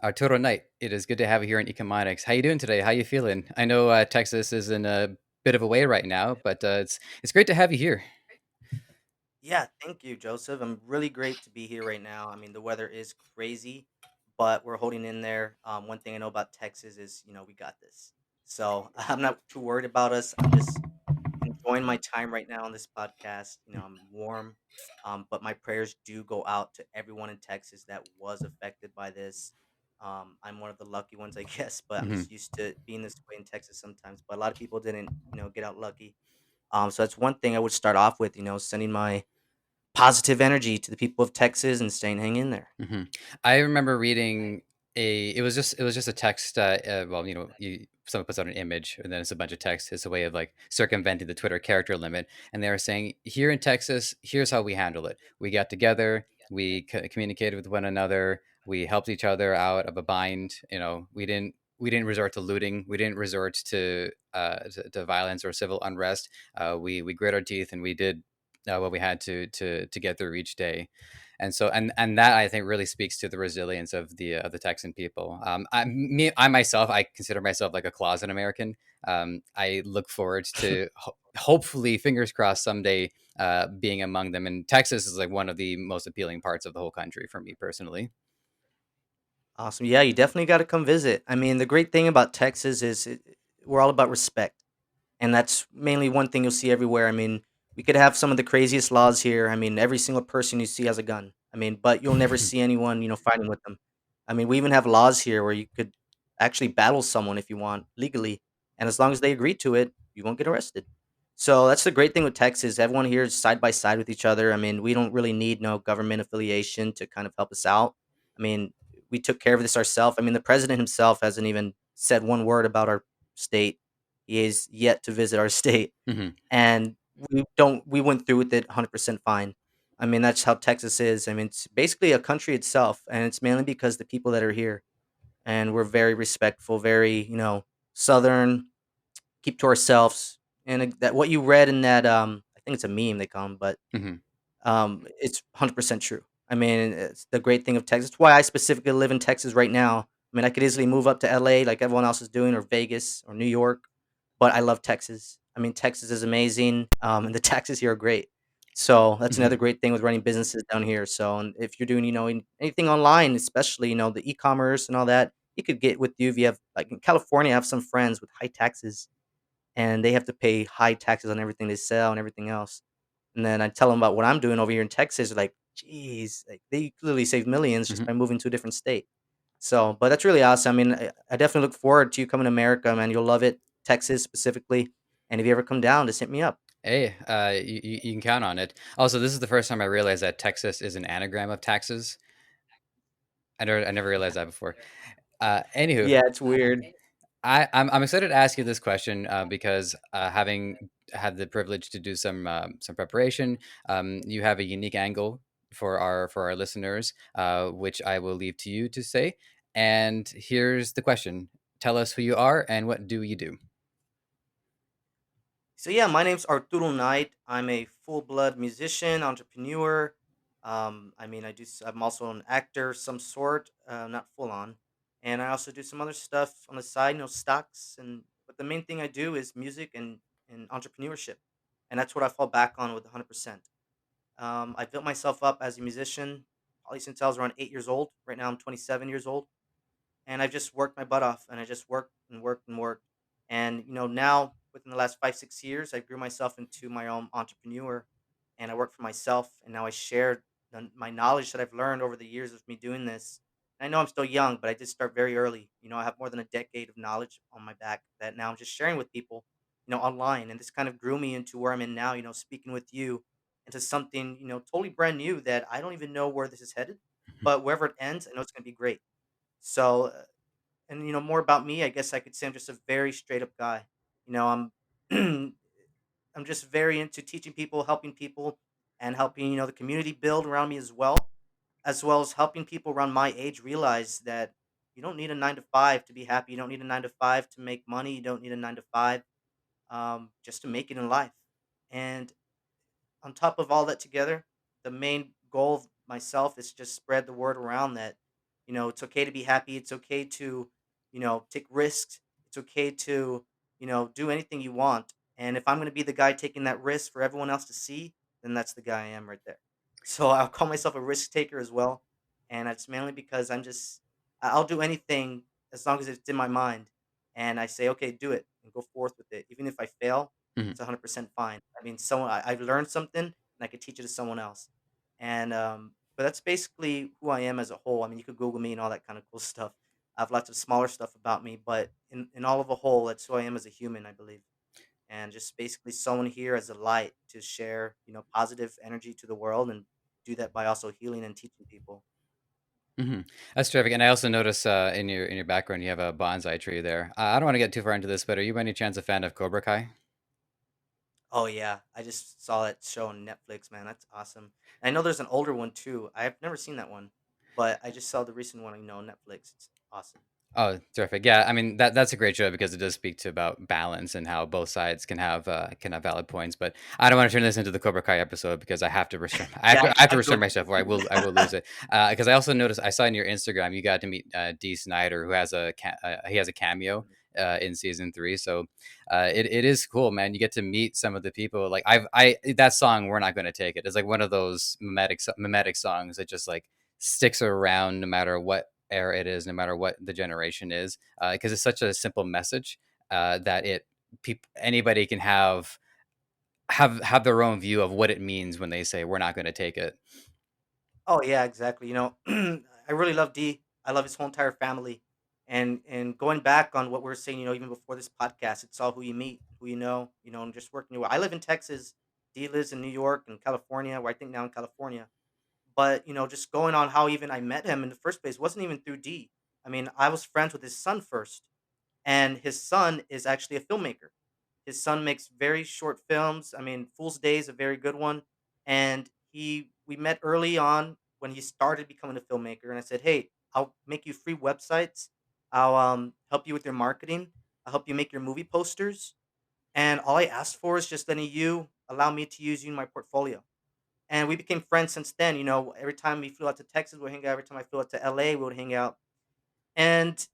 Arturo Knight, it is good to have you here in Ecomonics. How you doing today? How you feeling? I know Texas is in a bit of a way right now, but it's great to have you here. Yeah, thank you, Joseph. I'm really great to be here right now. I mean, the weather is crazy, but we're holding in there. One thing I know about Texas is, we got this. So I'm not too worried about us. I'm just enjoying my time right now on this podcast. I'm warm, but my prayers do go out to everyone in Texas that was affected by this. I'm one of the lucky ones, I guess, but I'm Mhm. just used to being this way in Texas sometimes. But a lot of people didn't, get out lucky. So that's one thing I would start off with, sending my positive energy to the people of Texas and saying, "Hang in there." Mhm. I remember reading a it was just a text, well, someone puts out an image and then it's a bunch of text. It's a way of like circumventing the Twitter character limit. And they were saying, here in Texas, here's how we handle it. We got together, we communicated with one another, we helped each other out of a bind. We didn't resort to looting. We didn't resort to violence or civil unrest. We grit our teeth and we did what we had to get through each day. And that I think really speaks to the resilience of the Texan people. I myself, I consider myself like a closet American. I look forward to hopefully, fingers crossed, someday being among them. And Texas is like one of the most appealing parts of the whole country for me personally. Awesome. Yeah, you definitely got to come visit. I mean, the great thing about Texas is we're all about respect. And that's mainly one thing you'll see everywhere. I mean, we could have some of the craziest laws here. I mean, every single person you see has a gun. I mean, but you'll never see anyone, fighting with them. I mean, we even have laws here where you could actually battle someone if you want legally. And as long as they agree to it, you won't get arrested. So that's the great thing with Texas. Everyone here is side by side with each other. I mean, we don't really need no government affiliation to kind of help us out. I mean, we took care of this ourselves. I mean, the president himself hasn't even said one word about our state. He is yet to visit our state, Hmm. and we went through with it 100% fine. I mean, that's how Texas is. I mean, it's basically a country itself, and it's mainly because the people that are here, and we're very respectful, very, southern, keep to ourselves. And that what you read in that I think it's a meme they call 'em, but Hmm. it's 100% true. I mean, it's the great thing of Texas. It's why I specifically live in Texas right now. I mean, I could easily move up to LA like everyone else is doing, or Vegas, or New York, but I love Texas. I mean, Texas is amazing, and the taxes here are great. So that's Hmm. another great thing with running businesses down here. So, and if you're doing, anything online, especially, the e-commerce and all that, it could get with you if you have, like in California, I have some friends with high taxes, and they have to pay high taxes on everything they sell and everything else. And then I tell them about what I'm doing over here in Texas, they're like, "Geez," like, they literally save millions just Hmm. by moving to a different state. So, but that's really awesome. I mean, I definitely look forward to you coming to America, man. You'll love it, Texas specifically. And if you ever come down, just hit me up. Hey, you can count on it. Also, this is the first time I realized that Texas is an anagram of taxes. I never realized that before. Anywho, Yeah, it's weird. I'm excited to ask you this question because having had the privilege to do some preparation, you have a unique angle for our listeners, which I will leave to you to say. And here's the question: Tell us who you are and what do you do? So yeah, my name's Arturo Knight. I'm a full-blood musician, entrepreneur. I mean, I'm also an actor, some sort, not full on, and I also do some other stuff on the side, stocks. And but the main thing I do is music and entrepreneurship, and that's what I fall back on with 100%. I built myself up as a musician probably since I was around 8 years old. Right now, I'm 27 years old, and I've just worked my butt off, and I just worked and worked and worked. And now within the last 5 6 years, I grew myself into my own entrepreneur, and I work for myself. And now I share my knowledge that I've learned over the years of me doing this. And I know I'm still young, but I did start very early. I have more than a decade of knowledge on my back that now I'm just sharing with people, online. And this kind of grew me into where I'm in now. Speaking with you into something totally brand new that I don't even know where this is headed, but wherever it ends, I know it's going to be great. So, and more about me, I guess I could say I'm just a very straight up guy. I'm I'm just very into teaching people, helping people, and helping the community build around me as well as helping people around my age realize that you don't need a 9 to 5 to be happy. You don't need a 9 to 5 to make money. You don't need a 9 to 5 just to make it in life. And on top of all that together, the main goal of myself is just spread the word around that. It's okay to be happy. It's okay to, take risks. It's okay to, do anything you want. And if I'm going to be the guy taking that risk for everyone else to see, then that's the guy I am right there. So I'll call myself a risk taker as well. And that's mainly because I'll do anything as long as it's in my mind. And I say, okay, do it and go forth with it. Even if I fail, Mhm. it's 100% fine. I mean, I've learned something and I could teach it to someone else. And but that's basically who I am as a whole. I mean, you could Google me and all that kind of cool stuff. I have lots of smaller stuff about me, but in all of a whole, that's who I am as a human, I believe. And just basically someone here as a light to share, positive energy to the world and do that by also healing and teaching people. Mhm. That's terrific, and I also notice, in your background, you have a bonsai tree there. I don't wanna get too far into this, but are you by any chance a fan of Cobra Kai? Oh yeah, I just saw that show on Netflix, man. That's awesome. I know there's an older one too. I've never seen that one, but I just saw the recent one, on Netflix. It's awesome. Oh, terrific. Yeah, I mean, that's a great show because it does speak to about balance and how both sides can have valid points, but I don't wanna turn this into the Cobra Kai episode because Yeah, I have to I feel restrain you. myself or I will lose it. Because I also noticed I saw in your Instagram, you got to meet, Dee Snider, who has he has a cameo, in season 3, so, it is cool, man. You get to meet some of the people, like, I that song, "We're Not Gonna Take It," is like one of those mimetic songs that just, like, sticks around no matter what era it is, no matter what the generation is, because it's such a simple message that anybody can have their own view of what it means when they say we're not going to take it. Oh yeah, exactly. I really love D. I love his whole entire family. And going back on what we are saying, even before this podcast, it's all who you meet, who and just working your way. I live in Texas. D lives in New York and California, where I think now in California. But, just going on how even I met him in the first place wasn't even through D. I mean, I was friends with his son first, and his son is actually a filmmaker. His son makes very short films. I mean, Fool's Day is a very good one, and he we met early on when he started becoming a filmmaker, and I said, "Hey, I'll make you free websites. I'll help you with your marketing. I'll help you make your movie posters, and all I asked for is just letting you allow me to use you in my portfolio." And we became friends since then. Every time we flew out to Texas, we'd hang out. Every time I flew out to LA, we would hang out. And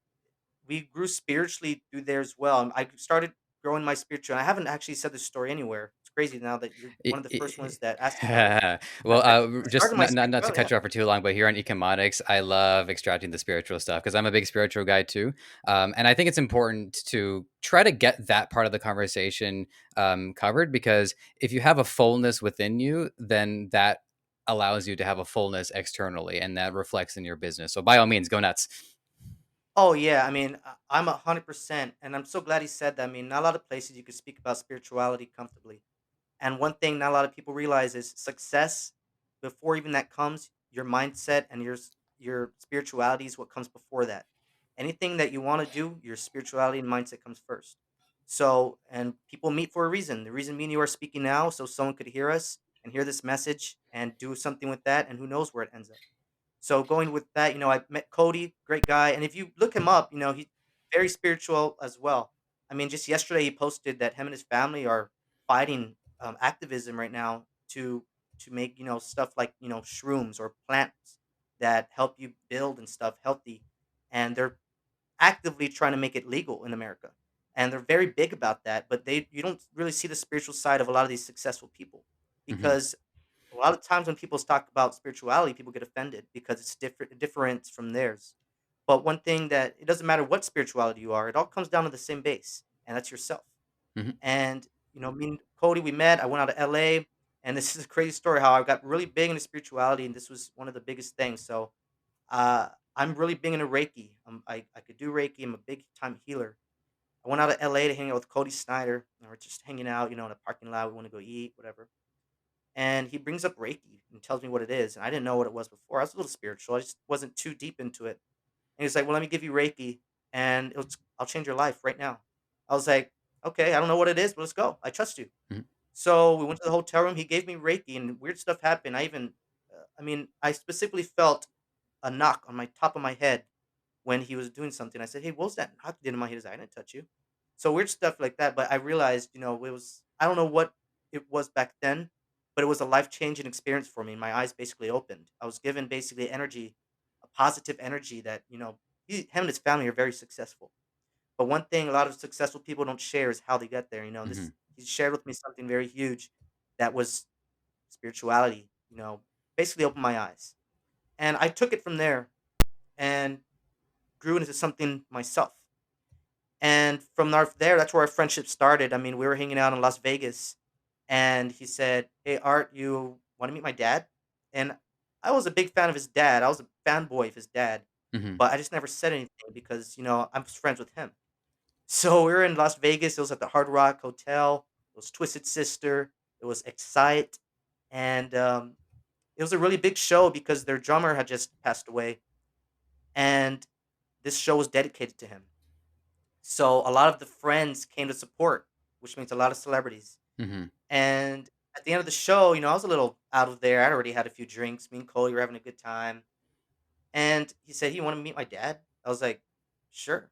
we grew spiritually through there as well. I started growing my spiritual. I haven't actually said this story anywhere. It's crazy now that you're one of the first ones that asked about it. Well, I just started my not to spirituality, cut yeah. you off for too long, but here on Ecomonics, I love extracting the spiritual stuff because I'm a big spiritual guy too, and I think it's important to try to get that part of the conversation covered because if you have a fullness within you, then that allows you to have a fullness externally, and that reflects in your business. So by all means, go nuts. Oh yeah, I mean, I'm 100%, and I'm so glad he said that. I mean, not a lot of places you could speak about spirituality comfortably. And one thing not a lot of people realize is success, before even that comes, your mindset and your spirituality is what comes before that. Anything that you want to do, your spirituality and mindset comes first. So, and people meet for a reason. The reason me and you are speaking now, so someone could hear us and hear this message and do something with that, and who knows where it ends up. So going with that, I met Cody, great guy, and if you look him up, he's very spiritual as well. I mean, just yesterday he posted that him and his family are fighting activism right now to make stuff like shrooms or plants that help you build and stuff healthy, and they're actively trying to make it legal in America, and they're very big about that. But they you don't really see the spiritual side of a lot of these successful people Hmm. because a lot of times when people talk about spirituality, people get offended because it's different from theirs. But one thing that it doesn't matter what spirituality you are, it all comes down to the same base, and that's yourself. Hmm. And me and Cody, we met. I went out to LA, and this is a crazy story how I got really big into spirituality, and this was one of the biggest things. So I'm really big into Reiki. I could do Reiki. I'm a big time healer. I went out to LA to hang out with Cody Snyder, and we're just hanging out, in a parking lot. We want to go eat, whatever, and he brings up Reiki and tells me what it is, and I didn't know what it was before. I was a little spiritual. I just wasn't too deep into it. And he's like, "Well, let me give you Reiki, and I'll change your life right now." I was like, "Okay, I don't know what it is, but let's go. I trust you." Hmm. So we went to the hotel room. He gave me Reiki, and weird stuff happened. I mean, I specifically felt a knock on my top of my head when he was doing something. I said, "Hey, what was that knock you did in my head?" He's like, "I didn't touch you." So weird stuff like that. But I realized, it was I don't know what it was back then, but it was a life changing experience for me. My eyes basically opened. I was given basically energy, a positive energy that him and his family are very successful. But one thing a lot of successful people don't share is how they get there. Mhm. This he shared with me something very huge that was spirituality. Basically opened my eyes, and I took it from there and grew into something myself. And from there, that's where our friendship started. I mean, we were hanging out in Las Vegas, and he said, "Hey, Art, you want to meet my dad?" And I was a big fan of his dad. I was a fanboy of his dad, Mhm. but I just never said anything because I'm friends with him. So we were in Las Vegas. It was at the Hard Rock Hotel. It was Twisted Sister. It was Excite, and it was a really big show because their drummer had just passed away, and this show was dedicated to him. So a lot of the friends came to support, which means a lot of celebrities. Mhm. And at the end of the show, I was a little out of there. I'd already had a few drinks. Me and Cody were having a good time. And he said, "Hey, you want to meet my dad?" I was like, "Sure."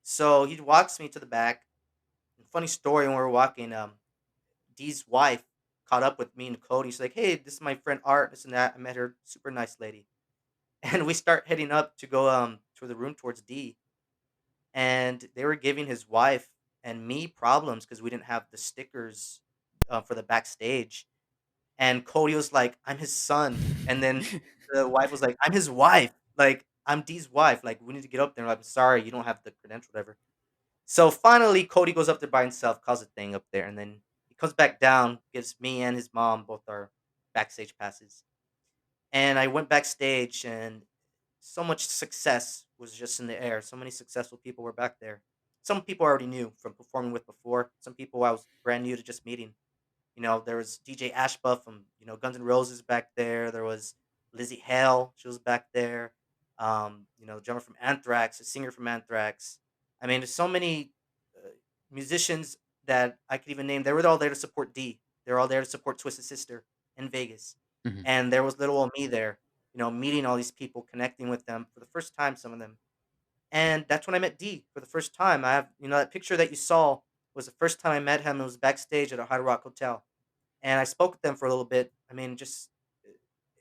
So he walks me to the back. And funny story, when we were walking, Dee's wife caught up with me and Cody. She's like, "Hey, this is my friend Art, this and that. I met her, super nice lady." And we start heading up to go to the room towards D. And they were giving his wife and me problems because we didn't have the stickers for the backstage. And Cody was like, "I'm his son," and then the wife was like, "I'm his wife. Like, I'm Dee's wife. Like, we need to get up there." Like, "I'm sorry, you don't have the credential, whatever." So finally, Cody goes up there by himself, calls a thing up there, and then he comes back down, gives me and his mom both our backstage passes. And I went backstage, and so much success was just in the air. So many successful people were back there. Some people I already knew from performing with before. Some people I was brand new to just meeting. There was DJ Ashba from Guns N' Roses back there. There was Lizzie Hale, she was back there. The drummer from Anthrax, a singer from Anthrax. I mean, there's so many uh, musicians that I could even name. They were all there to support D. They're all there to support Twisted Sister in Vegas, Mhm. and there was little old me there. Meeting all these people, connecting with them for the first time. Some of them, and that's when I met D for the first time. I have that picture that you saw was the first time I met him. It was backstage at a Hard Rock Hotel, and I spoke with them for a little bit. I mean, just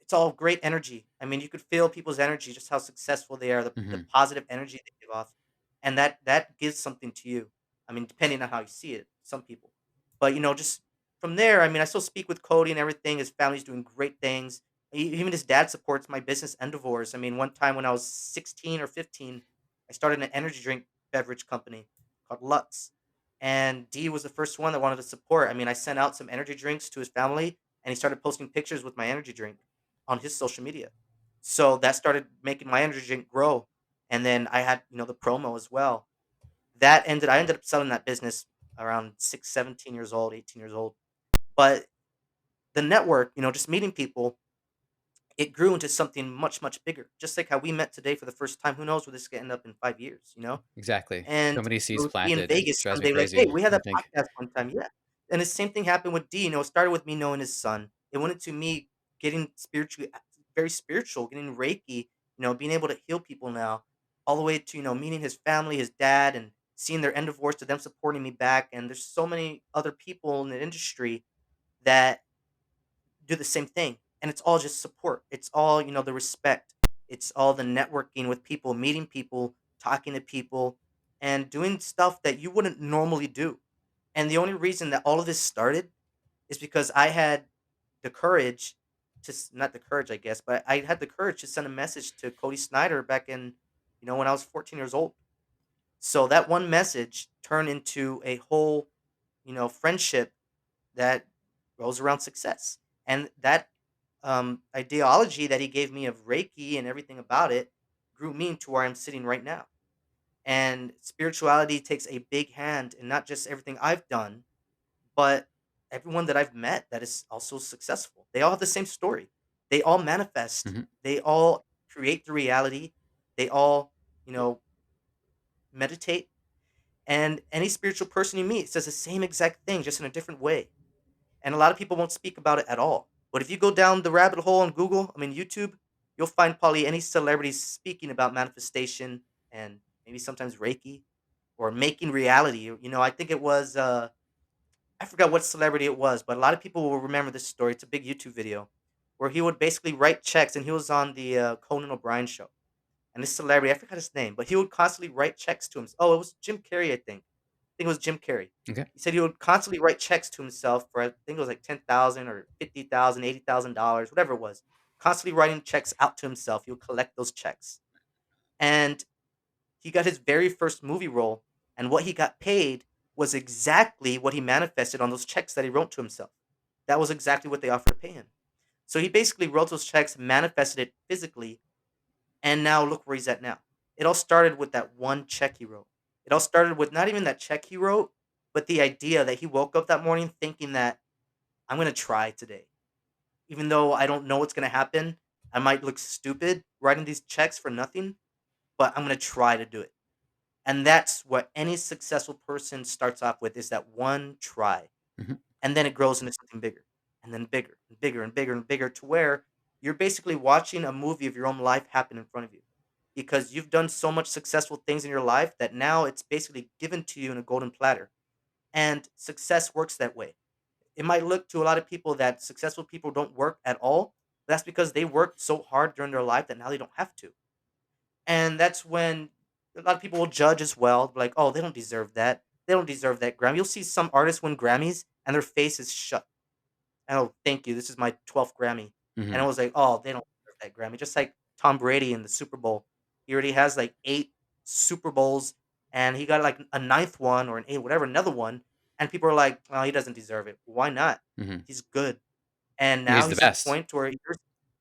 it's all great energy. I mean, you could feel people's energy, just how successful they are, the Mhm. positive energy they give off, and that gives something to you. I mean, depending on how you see it, some people, but just from there, I mean, I still speak with Cody and everything. His family's doing great things. Even his dad supports my business endeavors. I mean, one time when I was 16 or 15, I started an energy drink beverage company called Lutz, and D was the first one that wanted to support. I mean, I sent out some energy drinks to his family, and he started posting pictures with my energy drink on his social media. So that started making my energy drink grow. And then I had, the promo as well. I ended up selling that business around 6, 17 years old, 18 years old. But the network, just meeting people, it grew into something much, much bigger. Just like how we met today for the first time. Who knows where this is going to end up in 5 years? Exactly. So And many seeds we'll be in planted. It Vegas drives me someday, like, "Hey, crazy we had to that think. podcast one time." Yeah. And the same thing happened with D. It started with me knowing his son. It went into me getting spiritually very spiritual, getting Reiki, being able to heal people now, all the way to, meeting his family, his dad, and seeing their end divorce to them supporting me back. And there's so many other people in the industry that do the same thing. And it's all just support. It's all, the respect. It's all the networking with people, meeting people, talking to people, and doing stuff that you wouldn't normally do. And the only reason that all of this started is because I had the courage not the courage, I guess, but I had the courage to send a message to Cody Snyder back in, when I was 14 years old. So that one message turned into a whole, friendship that goes around success. And that ideology that he gave me of Reiki and everything about it grew me into where I'm sitting right now. And spirituality takes a big hand in not just everything I've done, but everyone that I've met that is also successful. They all have the same story. They all manifest. Mhm. They all create the reality. They all, you know, meditate. And any spiritual person you meet says the same exact thing, just in a different way. And a lot of people won't speak about it at all. But if you go down the rabbit hole on Google, I mean YouTube, you'll find probably any celebrities speaking about manifestation and maybe sometimes Reiki or making reality. I think it was I forgot what celebrity it was, but a lot of people will remember this story. It's a big YouTube video where he would basically write checks, and he was on the Conan O'Brien show. and this celebrity, I forgot his name, but he would constantly write checks to him. Oh, it was Jim Carrey, I think. I think it was Jim Carrey. Okay. He said he would constantly write checks to himself for I think it was like 10,000 or 50,000, $80,000, whatever it was. Constantly writing checks out to himself. He would collect those checks. And he got his very first movie role, and what he got paid was exactly what he manifested on those checks that he wrote to himself. That was exactly what they offered to pay him. So he basically wrote those checks, manifested it physically, and now look where he's at now. It all started with that one check he wrote. It all started with not even that check he wrote, but the idea that he woke up that morning thinking that I'm going to try today. Even though I don't know what's going to happen, I might look stupid writing these checks for nothing, but I'm going to try to do it. And that's what any successful person starts off with is that one try. Mhm. And then it grows into something bigger and then bigger and bigger and bigger and bigger to where you're basically watching a movie of your own life happen in front of you because you've done so much successful things in your life that now it's basically given to you in a golden platter. And success works that way. It might look to a lot of people that successful people don't work at all. But that's because they worked so hard during their life that now they don't have to. And that's when a lot of people will judge as well, like, "Oh, they don't deserve that. They don't deserve that Grammy." You'll see some artists win Grammys and their face is shut. "Oh, thank you. This is my 12th Grammy." And Mhm. I was like, "Oh, they don't deserve that Grammy." Just like Tom Brady in the Super Bowl. He already has like 8 Super Bowls and he got like a ninth one or an 8 whatever, another one, and people are like, "Oh, he doesn't deserve it." Why not? Mhm. He's good. And Well, now he's the he's at a best. point where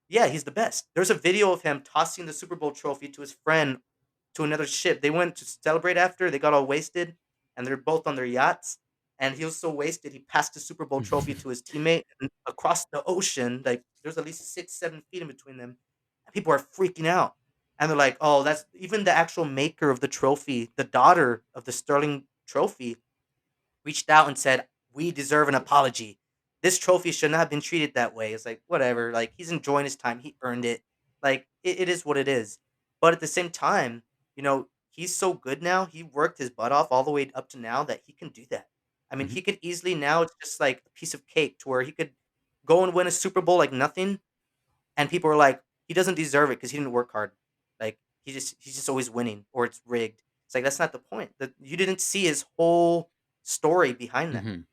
yeah, he's the best. There's a video of him tossing the Super Bowl trophy to his friend to another ship. They went to celebrate after, they got all wasted, and they're both on their yachts, and he was so wasted, he passed the Super Bowl trophy to his teammate and across the ocean, like, there's at least 6, 7 feet in between them, and people are freaking out, and they're like, "Oh, that's" even the actual maker of the trophy, the daughter of the Sterling trophy, reached out and said, "We deserve an apology. This trophy should not have been treated that way." It's like, whatever. Like, he's enjoying his time. He earned it. Like, it is what it is. But at the same time, he's so good now. He worked his butt off all the way up to now that he can do that. I mean, Mhm. he could easily now, it's just like a piece of cake to where he could go and win a Super Bowl like nothing. And people are like, he doesn't deserve it because he didn't work hard. Like, he's just always winning or it's rigged. It's like, that's not the point. That you didn't see his whole story behind that. Mhm.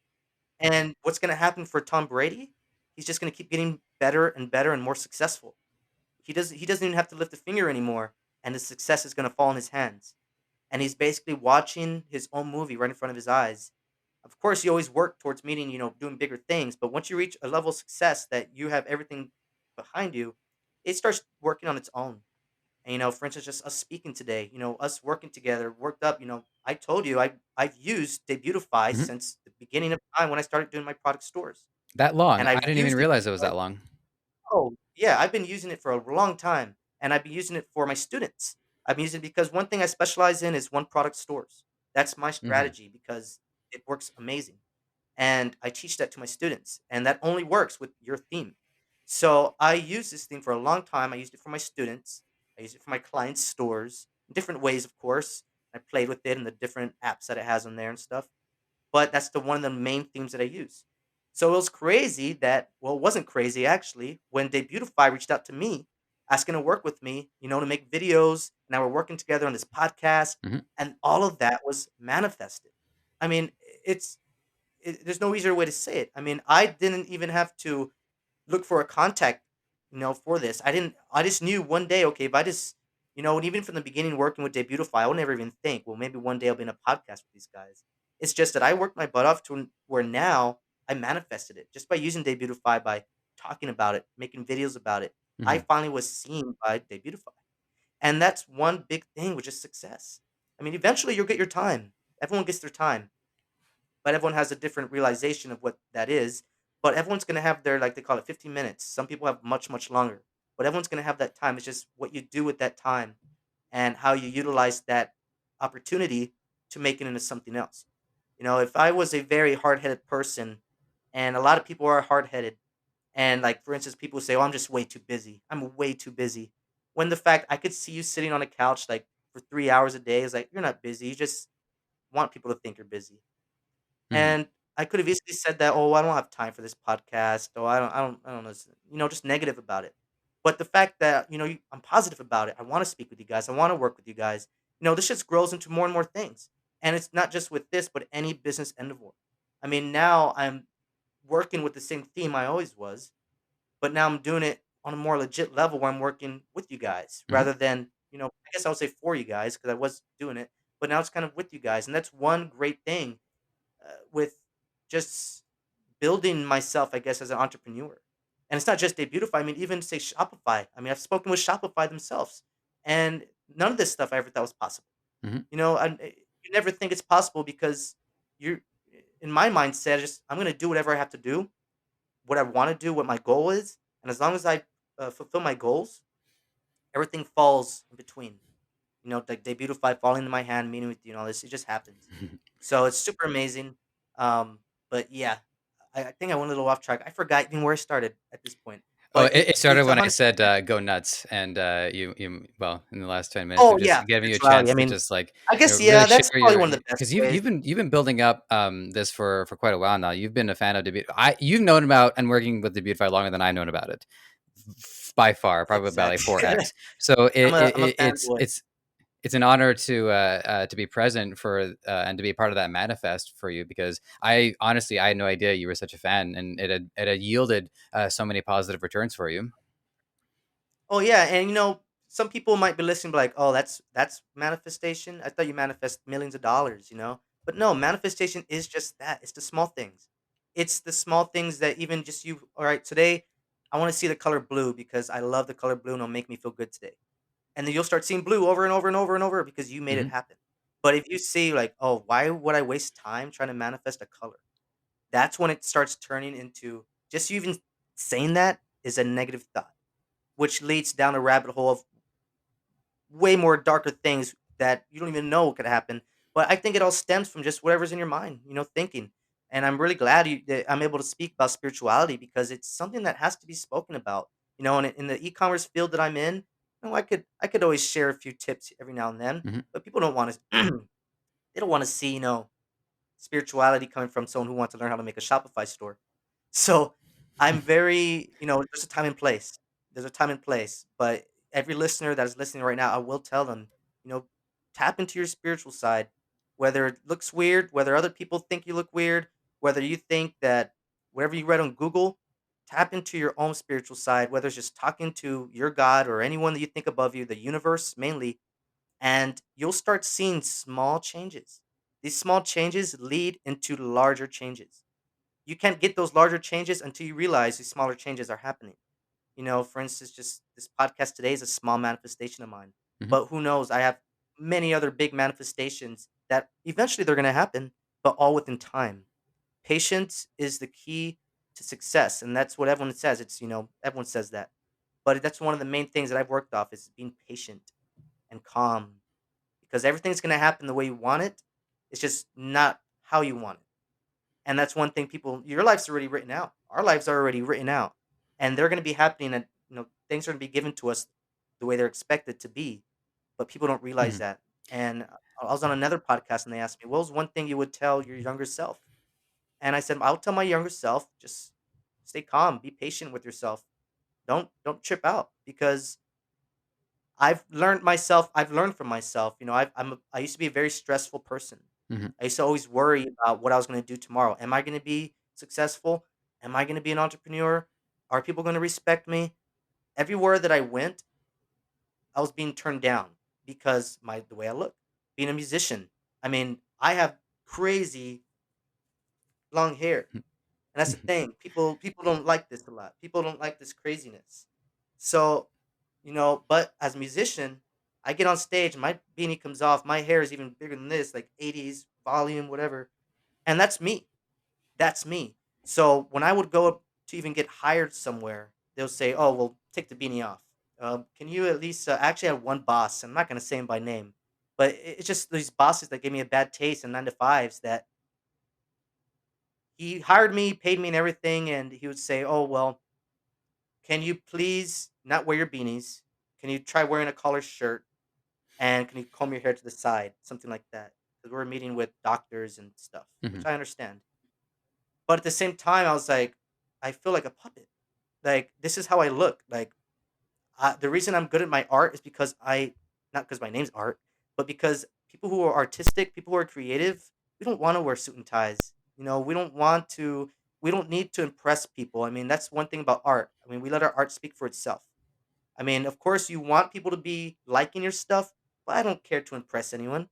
And what's gonna happen for Tom Brady? He's just gonna keep getting better and better and more successful. He doesn't even have to lift a finger anymore, and the success is gonna fall in his hands. And he's basically watching his own movie right in front of his eyes. Of course, you always work towards meeting, doing bigger things, but once you reach a level of success that you have everything behind you, it starts working on its own. And, for instance, just us speaking today, us working together, worked up, I told you I've used Debutify Mhm. since the beginning of time when I started doing my product stores. That long? And I I've didn't even used realize it was Debutify. that long. Oh, yeah, I've been using it for a long time, and I've been using it for my students. I've been using it because one thing I specialize in is one product stores. That's my Mhm. strategy because it works amazing. And I teach that to my students, and that only works with your theme. So I used this theme for a long time. I used it for my students. I used it for my clients' stores, in different ways, of course. I played with it and the different apps that it has on there and stuff. But that's the one of the main themes that I use. So it was crazy that, well, it wasn't crazy actually when Debutify reached out to me asking to work with me, to make videos. Now we're working together on this podcast, Mhm. and all of that was manifested. I mean, it's there's no easier way to say it. I mean, I didn't even have to look for a contact, for this. I just knew one day, okay, if I just, and even from the beginning working with Debutify, I would never even think, well, maybe one day I'll be in a podcast with these guys. It's just that I worked my butt off to where now I manifested it just by using Debutify, by talking about it, making videos about it. I Mhm. finally was seen by Debutify. And that's one big thing, which is success. I mean, eventually you'll get your time. Everyone gets their time, but everyone has a different realization of what that is. But everyone's gonna have their, like they call it, 15 minutes. Some people have much, much longer. But everyone's gonna have that time. It's just what you do with that time and how you utilize that opportunity to make it into something else. If I was a very hard-headed person, and a lot of people are hard-headed, and like for instance, people say, "Oh, I'm just way too busy. I'm way too busy." When the fact I could see you sitting on a couch like for 3 hours a day is like you're not busy. You just want people to think you're busy. Mhm. And I could have easily said that, "Oh, I don't have time for this podcast." Oh, I don't know, just negative about it. But the fact that, I'm positive about it. I wanna speak with you guys. I wanna work with you guys. This just grows into more and more things. And it's not just with this, but any business endeavor. I mean, now I'm working with the same theme I always was, but now I'm doing it on a more legit level where I'm working with you guys Mhm. rather than, I guess I would say for you guys because I was doing it, but now it's kind of with you guys. And that's one great thing with just building myself, I guess, as an entrepreneur. And it's not just Debutify. I mean, even say Shopify. I mean, I've spoken with Shopify themselves, and none of this stuff I ever thought was possible. Mhm. You never think it's possible because you're in my mindset. Just I'm gonna do whatever I have to do, what I want to do, what my goal is, and as long as I fulfill my goals, everything falls in between. Like Debutify falling in my hand, meeting with you, and all this, it just happens. So it's super amazing. But yeah, I think I went a little off track. I forgot even where I started at this point. Oh, But it started it's a when I hundred said, percent. "Go nuts," and, you well, in the last 10 minutes, Oh we've just yeah, given you a spirituality. chance I to mean, just, like, I guess yeah, really that's share probably your one of the best because ways. you've been building up, this for quite a while now. You've been a fan of Debut you've known about and working with Debutify longer than I've known about it, by far, probably about, like, Exactly. 4x. So I'm a fanboy. it's an honor to be present for, and to be part of that manifest for you because I honestly, I had no idea you were such a fan, and it had yielded, so many positive returns for you. Oh yeah, and some people might be listening, be like, "Oh, that's manifestation. I thought you manifest millions of dollars." But no, manifestation is just that. It's the small things. It's the small things that even just you. All right, today I want to see the color blue because I love the color blue and it'll make me feel good today. And then you'll start seeing blue over and over and over and over because you made it Mhm, happen. But if you see like, "Oh, why would I waste time trying to manifest a color?" That's when it starts turning into just you even saying that is a negative thought, which leads down a rabbit hole of way more darker things that you don't even know could happen. But I think it all stems from just whatever's in your mind, thinking. And I'm really glad that I'm able to speak about spirituality because it's something that has to be spoken about. And in the e-commerce field that I'm in, I could always share a few tips every now and then, mhm, but people don't want to. They don't want to see spirituality coming from someone who wants to learn how to make a Shopify store. So, I'm very there's a time and place. There's a time and place, but every listener that is listening right now, I will tell them, you know, tap into your spiritual side. Whether it looks weird, whether other people think you look weird, whether you think that whatever you read on Google, tap into your own spiritual side, whether it's just talking to your God or anyone that you think above you, the universe mainly, and you'll start seeing small changes. These small changes lead into larger changes. You can't get those larger changes until you realize these smaller changes are happening. For instance, just this podcast today is a small manifestation of mine. mhm, But who knows? I have many other big manifestations that eventually they're going to happen, but all within time. Patience is the key to success, and that's what everyone says. Everyone says that. But that's one of the main things that I've worked off is being patient and calm because everything's going to happen the way you want it. It's just not how you want it. And that's one thing people your life's already written out. Our lives are already written out. And they're gonna be happening and things are gonna be given to us the way they're expected to be, but people don't realize mhm, that. And I was on another podcast and they asked me, "What was one thing you would tell your younger self?" And I said, "I'll tell my younger self, just stay calm, be patient with yourself. Don't trip out because I've learned from myself. I used to be a very stressful person. mhm, I used to always worry about what I was going to do tomorrow. Am I going to be successful? Am I going to be an entrepreneur? Are people going to respect me? Everywhere that I went, I was being turned down because my the way I look. Being a musician, I mean, I have crazy long hair. And that's the mhm, thing. People don't like this a lot. People don't like this craziness. So, but as a musician, I get on stage, my beanie comes off, my hair is even bigger than this, like 80s volume, whatever. And that's me. That's me. So when I would go to even get hired somewhere, they'll say, "Oh, well, take the beanie off. Can you at least?" Actually, I had one boss. I'm not going to say him by name, but it's just these bosses that gave me a bad taste in 9 to 5s that he hired me, paid me, and everything, and he would say, "Oh, well, can you please not wear your beanies? Can you try wearing a collared shirt? And can you comb your hair to the side?" Something like that. Because we're meeting with doctors and stuff, which mhm, I understand. But at the same time, I was like, I feel like a puppet. Like, this is how I look. Like, The reason I'm good at my art is because I not because my name's Art, but because people who are artistic, people who are creative, we don't want to wear suit and ties. You know, we don't need to impress people. I mean, that's one thing about art. I mean, we let our art speak for itself. I mean, of course, you want people to be liking your stuff, but I don't care to impress anyone.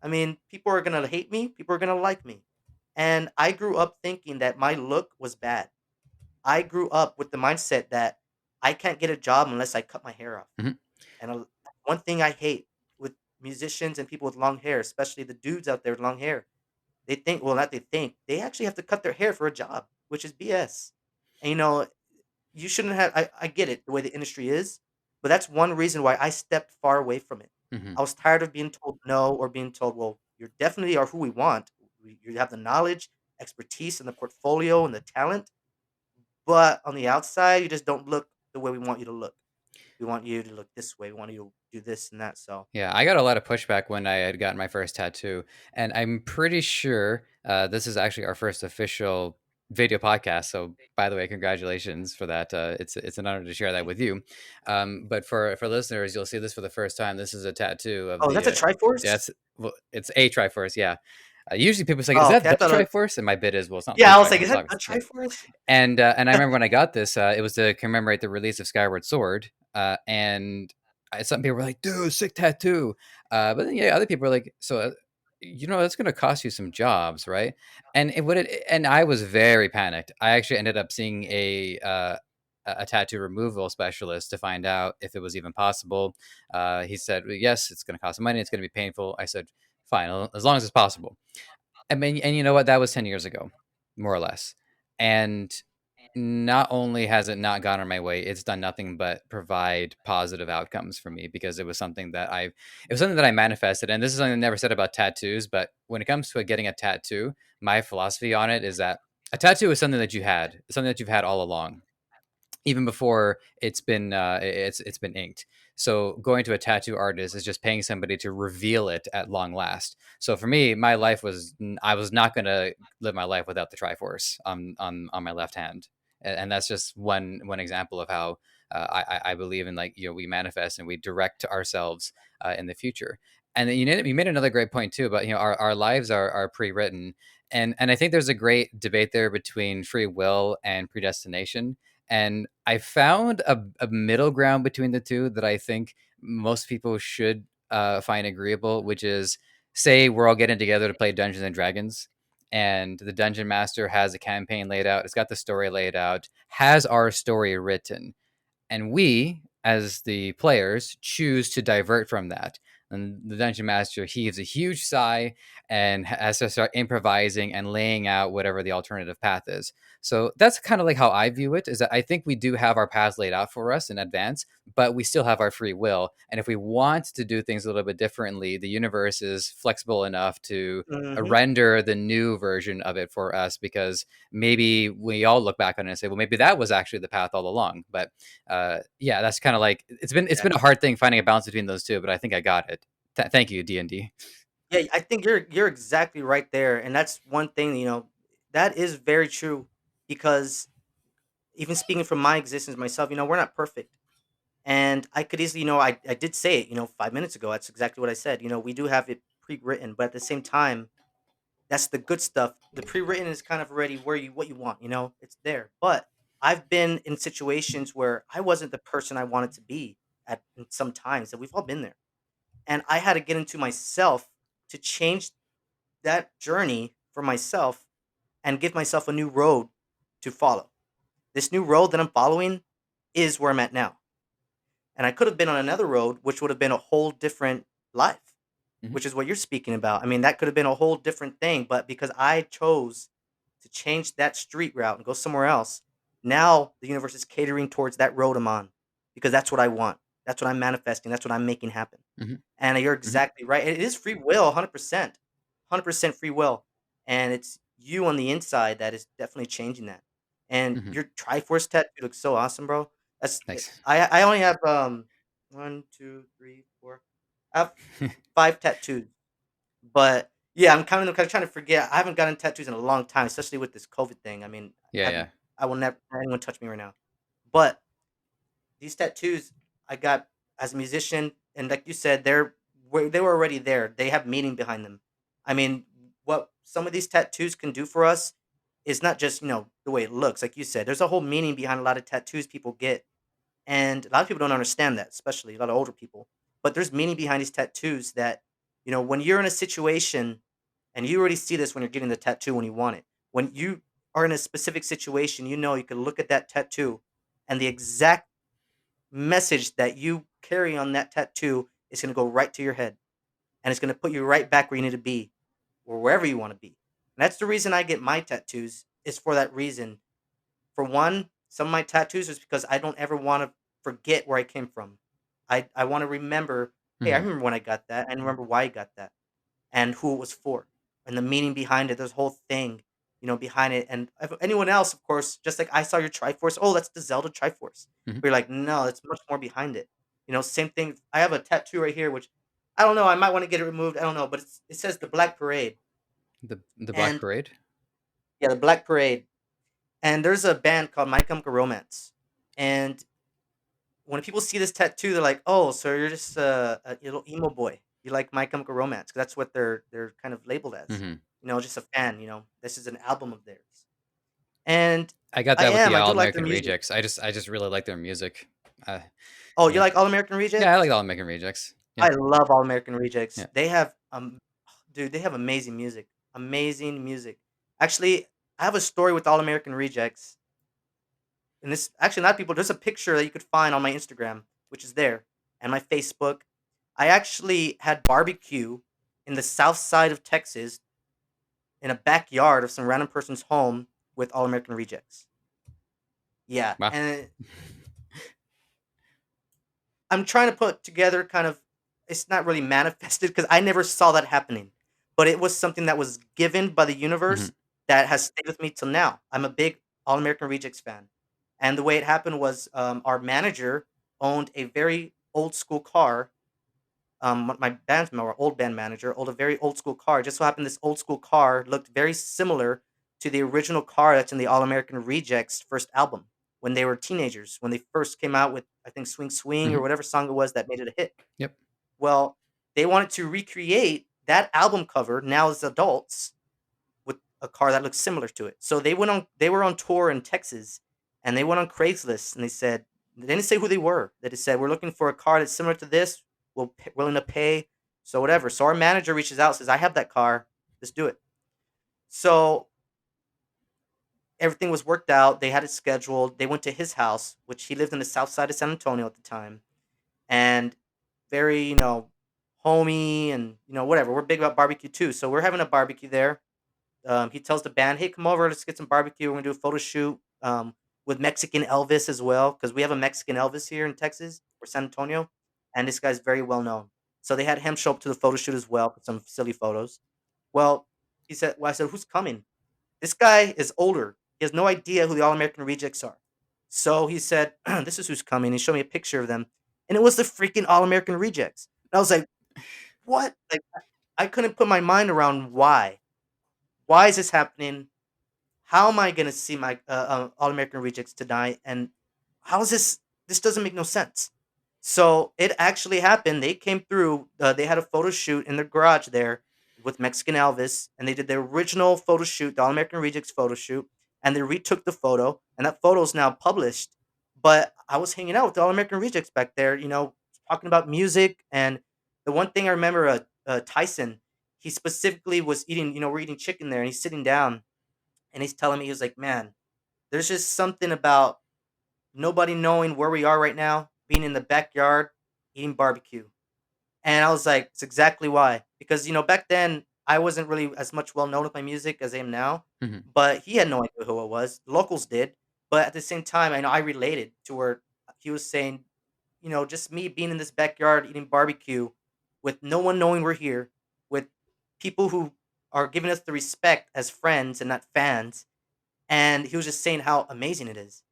I mean, people are gonna hate me, people are gonna like me. And I grew up thinking that my look was bad. I grew up with the mindset that I can't get a job unless I cut my hair off. Mhm. And one thing I hate with musicians and people with long hair, especially the dudes out there with long hair, they think, well, not they think, they actually have to cut their hair for a job, which is BS. And you shouldn't have. I get it the way the industry is, but that's one reason why I stepped far away from it. Mhm. I was tired of being told no or being told, well, you definitely are who we want. You have the knowledge, expertise, and the portfolio and the talent, but on the outside, you just don't look the way we want you to look. We want you to look this way. We want you to do this and that. So, Yeah, I got a lot of pushback when I had gotten my first tattoo, and I'm pretty sure this is actually our first official video podcast. So, by the way, congratulations for that. It's an honor to share that with you. But for listeners, you'll see this for the first time. This is a tattoo of oh, the that's a yeah, Triforce. it's a Triforce. Yeah. Usually people say, "Is Oh, that okay. I the thought. Triforce?" And my bit is, "Well, it's not the Yeah, I was like, is Triforce, that a obviously." Yeah. Triforce? And I remember when I got this, it was to commemorate the release of Skyward Sword, and some people were like, "Dude, sick tattoo," but then yeah, other people were like, "So, that's going to cost you some jobs, right?" And I was very panicked. I actually ended up seeing a tattoo removal specialist to find out if it was even possible. He said, "Well, yes, it's going to cost money. It's going to be painful." I said, "Fine, as long as it's possible." I mean, and you know what? That was 10 years ago, more or less. And not only has it not gone on my way, it's done nothing but provide positive outcomes for me because it was something that I manifested. And this is something I never said about tattoos, but when it comes to getting a tattoo, my philosophy on it is that a tattoo is something that it's something that you've had all along, even before it's been inked. So going to a tattoo artist is just paying somebody to reveal it at long last. So for me, my life was I was not going to live my life without the Triforce on my left hand, and that's just one example of how I believe in, like, we manifest and we direct ourselves in the future. And then you made another great point too about, our lives are pre-written, and I think there's a great debate there between free will and predestination, and I found a middle ground between the two that I think most people should find agreeable, which is, say we're all getting together to play Dungeons and Dragons, and the dungeon master has a campaign laid out, it's got the story laid out, has our story written, and we, as the players, choose to divert from that. And the dungeon master heaves a huge sigh and has to start improvising and laying out whatever the alternative path is. So that's kind of like how I view it, is that I think we do have our paths laid out for us in advance, but we still have our free will. And if we want to do things a little bit differently, the universe is flexible enough to Hmm. render the new version of it for us, because maybe we all look back on it and say, well, maybe that was actually the path all along. But yeah, that's kind of like, it's been a hard thing finding a balance between those two, but I think I got it. Thank you, D&D. Yeah, I think you're exactly right there, and that's one thing, that is very true because even speaking from my existence myself, we're not perfect. And I could easily, I did say it, 5 minutes ago. That's exactly what I said. We do have it pre-written, but at the same time, that's the good stuff. The pre-written is kind of already where you what you want, it's there. But I've been in situations where I wasn't the person I wanted to be at in some times, and we've all been there. And I had to get into myself to change that journey for myself and give myself a new road to follow. This new road that I'm following is where I'm at now. And I could have been on another road, which would have been a whole different life, Hmm. which is what you're speaking about. I mean, that could have been a whole different thing, but because I chose to change that street route and go somewhere else, now the universe is catering towards that road I'm on because that's what I want. That's what I'm manifesting. That's what I'm making happen. Hmm. And you're Hmm. exactly right. It is free will, 100%. 100% free will. And it's you on the inside that is definitely changing that. And Hmm. your Triforce tattoo looks so awesome, bro. Nice. I only have 1, 2, 3, 4. I have 5 tattoos. But yeah, I'm kind of trying to forget. I haven't gotten tattoos in a long time, especially with this COVID thing. I mean, Yeah, yeah. I will never let anyone touch me right now. But these tattoos, I got as a musician, and like you said, they were already there. They have meaning behind them. I mean, what some of these tattoos can do for us is not just the way it looks. Like you said, there's a whole meaning behind a lot of tattoos people get, and a lot of people don't understand that, especially a lot of older people. But there's meaning behind these tattoos that, when you're in a situation, and you already see this when you're getting the tattoo when you want it. When you are in a specific situation, you can look at that tattoo, and the exact message that you carry on that tattoo is going to go right to your head, and it's going to put you right back where you need to be, or wherever you want to be. And that's the reason I get my tattoos, is for that reason. For one, some of my tattoos is because I don't ever want to forget where I came from. I want to remember, hey, I Mhm. remember when I got that. I remember why I got that and who it was for and the meaning behind it. There's a whole thing, behind it. And if anyone else, of course, just like I saw your Triforce, oh, that's the Zelda Triforce. Mhm. But you're like, no, it's much more behind it. Same thing. I have a tattoo right here, which I don't know. I might want to get it removed. I don't know, but it says the Black Parade, The Black and Parade? yeah, the Black Parade. And there's a band called My Chemical Romance, and when people see this tattoo, they're like, "Oh, so you're just a little emo boy. You like My Chemical Romance?" 'Cause that's what they're kind of labeled as. Mhm. Just a fan. This is an album of theirs, and I got I that with am. the I All do like their American music. Rejects. I just really like their music. Uh, Oh, you yeah. like All American Yeah, I like Rejects? All American Rejects. Yeah. I love All American Rejects. Yeah. They have dude, they have amazing music. Amazing music. Actually, I have a story with All American Rejects. And this actually, not people. There's a picture that you could find on my Instagram, which is there, and my Facebook. I actually had barbecue in the south side of Texas in a backyard of some random person's home with All American Rejects. Yeah, Wow. and I'm trying to put together kind of, it's not really manifested because I never saw that happening, but it was something that was given by the Mhm. universe that has stayed with me till now. I'm a big All American Rejects fan, and the way it happened was our manager owned a very old school car. My band's our old band manager owned a very old school car. It just so happened this old school car looked very similar to the original car that's in the All American Rejects first album when they were teenagers, when they first came out with, I think, Swing Swing or Mhm. whatever song it was that made it a hit. Yep. Well, they wanted to recreate that album cover now as adults with a car that looks similar to it. So they were on tour in Texas, and they went on Craigslist, and they didn't say who they were. They just said, "We're looking for a car that's similar to this. Willing to pay." So whatever. So our manager reaches out, says, "I have that car. Let's do it." So everything was worked out. They had it scheduled. They went to his house, which he lived in the south side of San Antonio at the time, and very, homey, and whatever. We're big about barbecue too, so we're having a barbecue there. He tells the band, "Hey, come over. Let's get some barbecue. We're gonna do a photo shoot with Mexican Elvis as well, because we have a Mexican Elvis here in Texas or San Antonio, and this guy's very well known." So they had him show up to the photo shoot as well for some silly photos. Well, I said, "Who's coming?" This guy is older. He has no idea who the All American Rejects are. So he said, "This is who's coming." He showed me a picture of them, and it was the freaking All American Rejects. And I was like, "What?" Like, I couldn't put my mind around why. Why is this happening? How am I gonna see my All American Rejects tonight? And how is this? This doesn't make no sense. So it actually happened. They came through. They had a photo shoot in their garage there with Mexican Elvis, and they did the original photo shoot, the All American Rejects photo shoot, and they retook the photo, and that photo is now published. But I was hanging out with the All American Rejects back there, talking about music, and the one thing I remember, Tyson, he specifically was eating. We're eating chicken there, and he's sitting down, and he's telling me, he was like, "Man, there's just something about nobody knowing where we are right now, being in the backyard, eating barbecue." And I was like, "It's exactly why." Because, back then, I wasn't really as much well known with my music as I am now, Mhm. but he had no idea who I was. The locals did. But at the same time, I know I related to where he was saying, just me being in this backyard eating barbecue with no one knowing we're here, with people who are giving us the respect as friends and not fans. And he was just saying how amazing it is.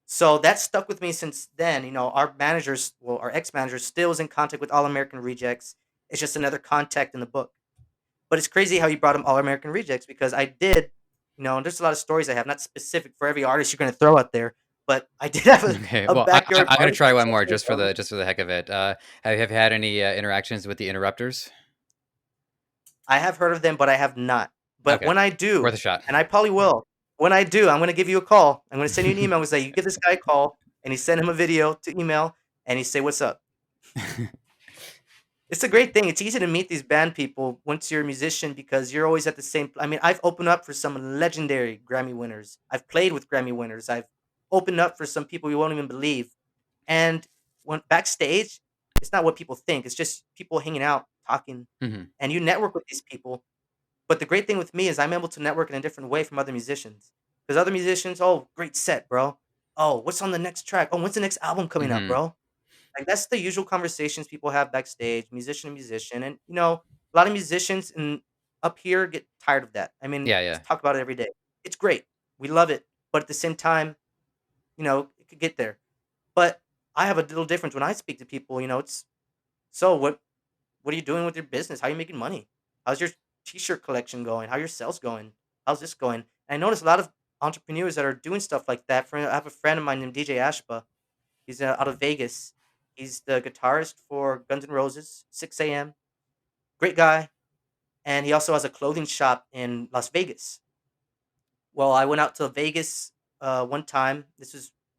So that stuck with me since then. Our managers, well, our ex manager still is in contact with All American Rejects. It's just another contact in the book. But it's crazy how you brought him All American Rejects, because I did, and there's a lot of stories I have, not specific for every artist you're going to throw out there. but I did have Okay, a well, I backyard I'm gonna try barbecue. one So more hey, bro. just for the heck of it. Have you had any, interactions with the interrupters? I have heard of them, but I have not. But Okay, when I do, worth a shot. and I probably will, when I do, I'm gonna give you a call. I'm gonna send you an email and say, "You give this guy a call," and you send him a video to email, and you say, "What's up?" It's a great thing. It's easy to meet these band people once you're a musician because you're always at the same. I mean, I've opened up for some legendary Grammy winners. I've played with Grammy winners. I've opened up for some people you won't even believe. And when backstage, it's not what people think. It's just people hanging out, talking, Mhm, and you network with these people. But the great thing with me is I'm able to network in a different way from other musicians. Because other musicians, oh, great set, bro. Oh, what's on the next track? Oh, when's the next album coming out, mhm. bro? Like that's the usual conversations people have backstage, musician to musician. And a lot of musicians in up here get tired of that. I mean, Yeah, we yeah. talk about it every day. It's great. We love it. But at the same time, it could get there. But I have a little difference when I speak to people, it's so what are you doing with your business? How are you making money? How's your t-shirt collection going? How are your sales going? How's this going? And I notice a lot of entrepreneurs that are doing stuff like that. I have a friend of mine named DJ Ashba. He's out of Vegas. He's the guitarist for Guns N' Roses, 6 a.m. Great guy. And he also has a clothing shop in Las Vegas. Well, I went out to Vegas one time.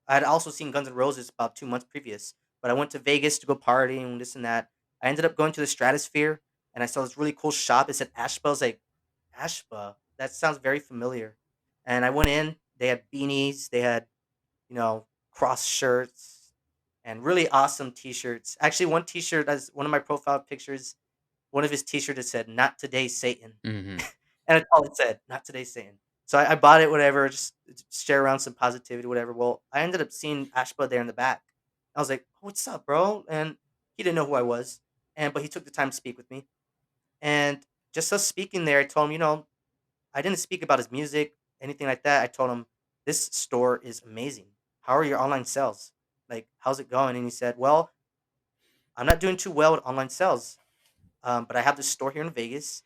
I had also seen Guns N' Roses about 2 months previous, but I went to Vegas to go party and this and that. I ended up going to the Stratosphere and I saw this really cool shop. It said Ashba. I was like, Ashba? That sounds very familiar. And I went in. They had beanies. They had cross shirts and really awesome T-shirts. Actually, one T-shirt as one of my profile pictures. One of his T-shirts it said "Not today, Satan." Mhm, And that's all it said, "Not today, Satan." So I bought it, whatever, just share around some positivity, whatever. Well, I ended up seeing Ashba there in the back. I was like, "Oh, what's up, bro?" And he didn't know who I was, but he took the time to speak with me. And just us speaking there, I told him, I didn't speak about his music, anything like that. I told him, "This store is amazing. How are your online sales? Like, how's it going?" And he said, "Well, I'm not doing too well with online sales, but I have this store here in Vegas,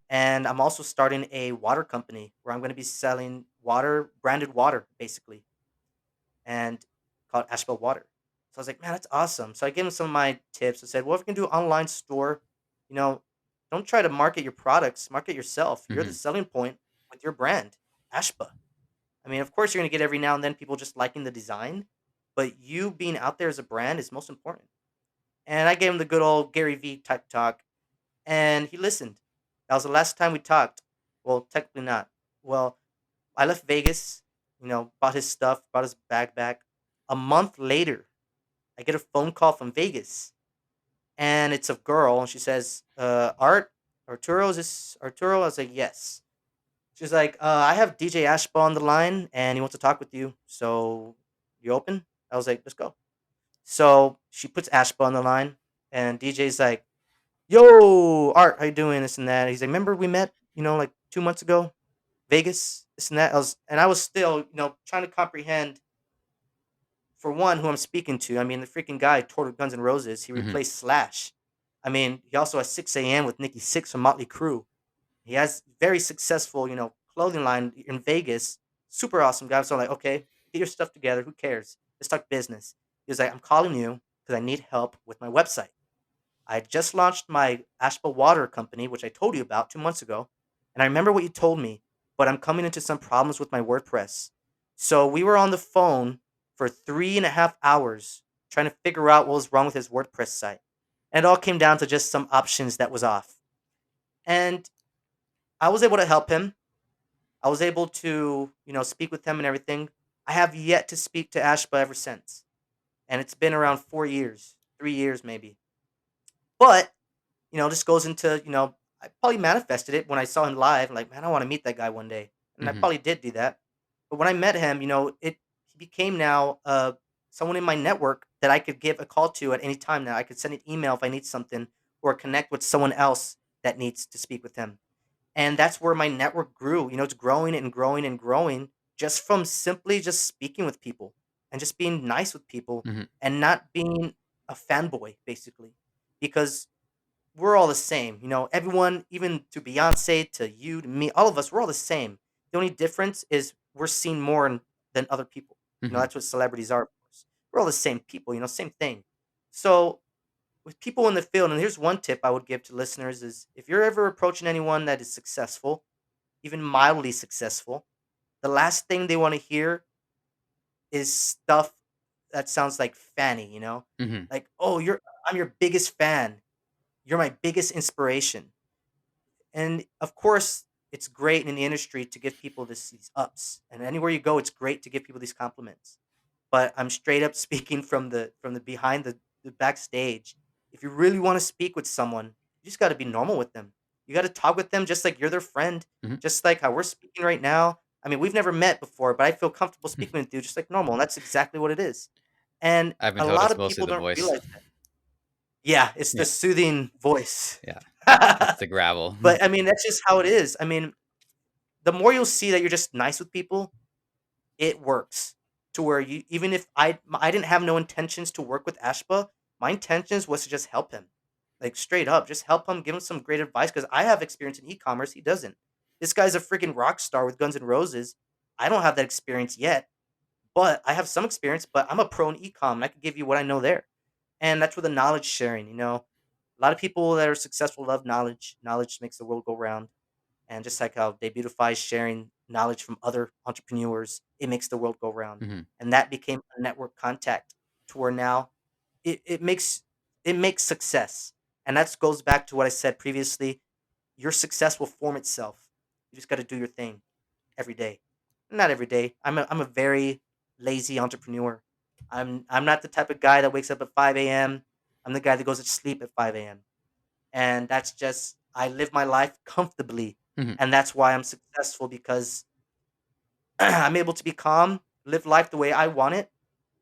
and I'm also starting a water company where I'm going to be selling water, branded water, basically, and called Asheville Water." So I was like, "Man, that's awesome." So I gave him some of my tips. I said, "Well, if we can do an online store, you know, don't try to market your products, market yourself. You're the mhm, selling point with your brand, Ashba. I mean, of course, you're going to get every now and then people just liking the design, but you being out there as a brand is most important." And I gave him the good old Gary V type talk, and he listened. That was the last time we talked. Well, technically not. Well, I left Vegas, bought his stuff, brought his bag back. A month later, I get a phone call from Vegas, and it's a girl, and she says, Arturo, is this Arturo?" I was like, "Yes." She's like, "I have DJ Ashba on the line, and he wants to talk with you. So, you open?" I was like, "Let's go." So she puts Ashba on the line, and DJ's like, "Yo, Art, how you doing? This and that." He's like, "Remember we met, like 2 months ago, Vegas, this and that." I was still, trying to comprehend for one who I'm speaking to. I mean, the freaking guy toured with Guns N' Roses. He mhm, replaced Slash. I mean, he also has 6 a.m. with Nikki Six from Motley Crue. He has very successful, clothing line in Vegas. Super awesome guy. So I'm like, okay, get your stuff together. Who cares? Let's talk business. He was like, "I'm calling you because I need help with my website. I just launched my Ashba Water company, which I told you about 2 months ago. And I remember what you told me, but I'm coming into some problems with my WordPress." So we were on the phone for 3.5 hours trying to figure out what was wrong with his WordPress site. And it all came down to just some options that was off. And I was able to help him. I was able to, speak with him and everything. I have yet to speak to Ashba ever since. And it's been around 4 years, 3 years maybe. But this goes into, I probably manifested it when I saw him live. Like, man, I want to meet that guy one day. And I mhm, probably did do that. But when I met him, he became now someone in my network that I could give a call to at any time now. I could send an email if I need something or connect with someone else that needs to speak with him. And that's where my network grew. It's growing and growing and growing just from simply just speaking with people and just being nice with people mhm, and not being a fanboy, basically. Because we're all the same. Everyone, even to Beyonce, to you, to me, all of us, we're all the same. The only difference is we're seen more than other people. Mhm. That's what celebrities are, of course. We're all the same people, same thing. So with people in the field, and here's one tip I would give to listeners is if you're ever approaching anyone that is successful, even mildly successful, the last thing they want to hear is stuff that sounds like fanny, Mhm. like, "Oh, I'm your biggest fan. You're my biggest inspiration." And of course, it's great in the industry to give people these ups. And anywhere you go, it's great to give people these compliments. But I'm straight up speaking from the behind the backstage. If you really want to speak with someone, you just got to be normal with them. You got to talk with them just like you're their friend, Mhm. just like how we're speaking right now. I mean, we've never met before, but I feel comfortable speaking with you just like normal. And that's exactly what it is. And I've been a told lot it's of mostly people the don't voice. realize that. Yeah, it's the Yeah. soothing voice. Yeah. It's the gravel. But I mean, that's just how it is. I mean, the more you'll see that you're just nice with people, it works. To where you, even if I didn't have no intentions to work with Ashba, my intentions was to just help him. Like straight up, just help him, give him some great advice because I have experience in e-commerce, he doesn't. This guy's a freaking rock star with Guns N' Roses. I don't have that experience yet, but I have some experience, but I'm a pro in e-com and I can give you what I know there. And that's where the knowledge sharing. A lot of people that are successful love knowledge. Knowledge makes the world go round. And just like how Debutify is sharing knowledge from other entrepreneurs, it makes the world go round. Mhm. And that became a network contact to where now it makes success. And that goes back to what I said previously. Your success will form itself. You just got to do your thing every day. Not every day. I'm a very lazy entrepreneur. I'm not the type of guy that wakes up at 5 a.m. I'm the guy that goes to sleep at 5 a.m. And that's just I live my life comfortably, Mhm. and that's why I'm successful because I'm able to be calm, live life the way I want it,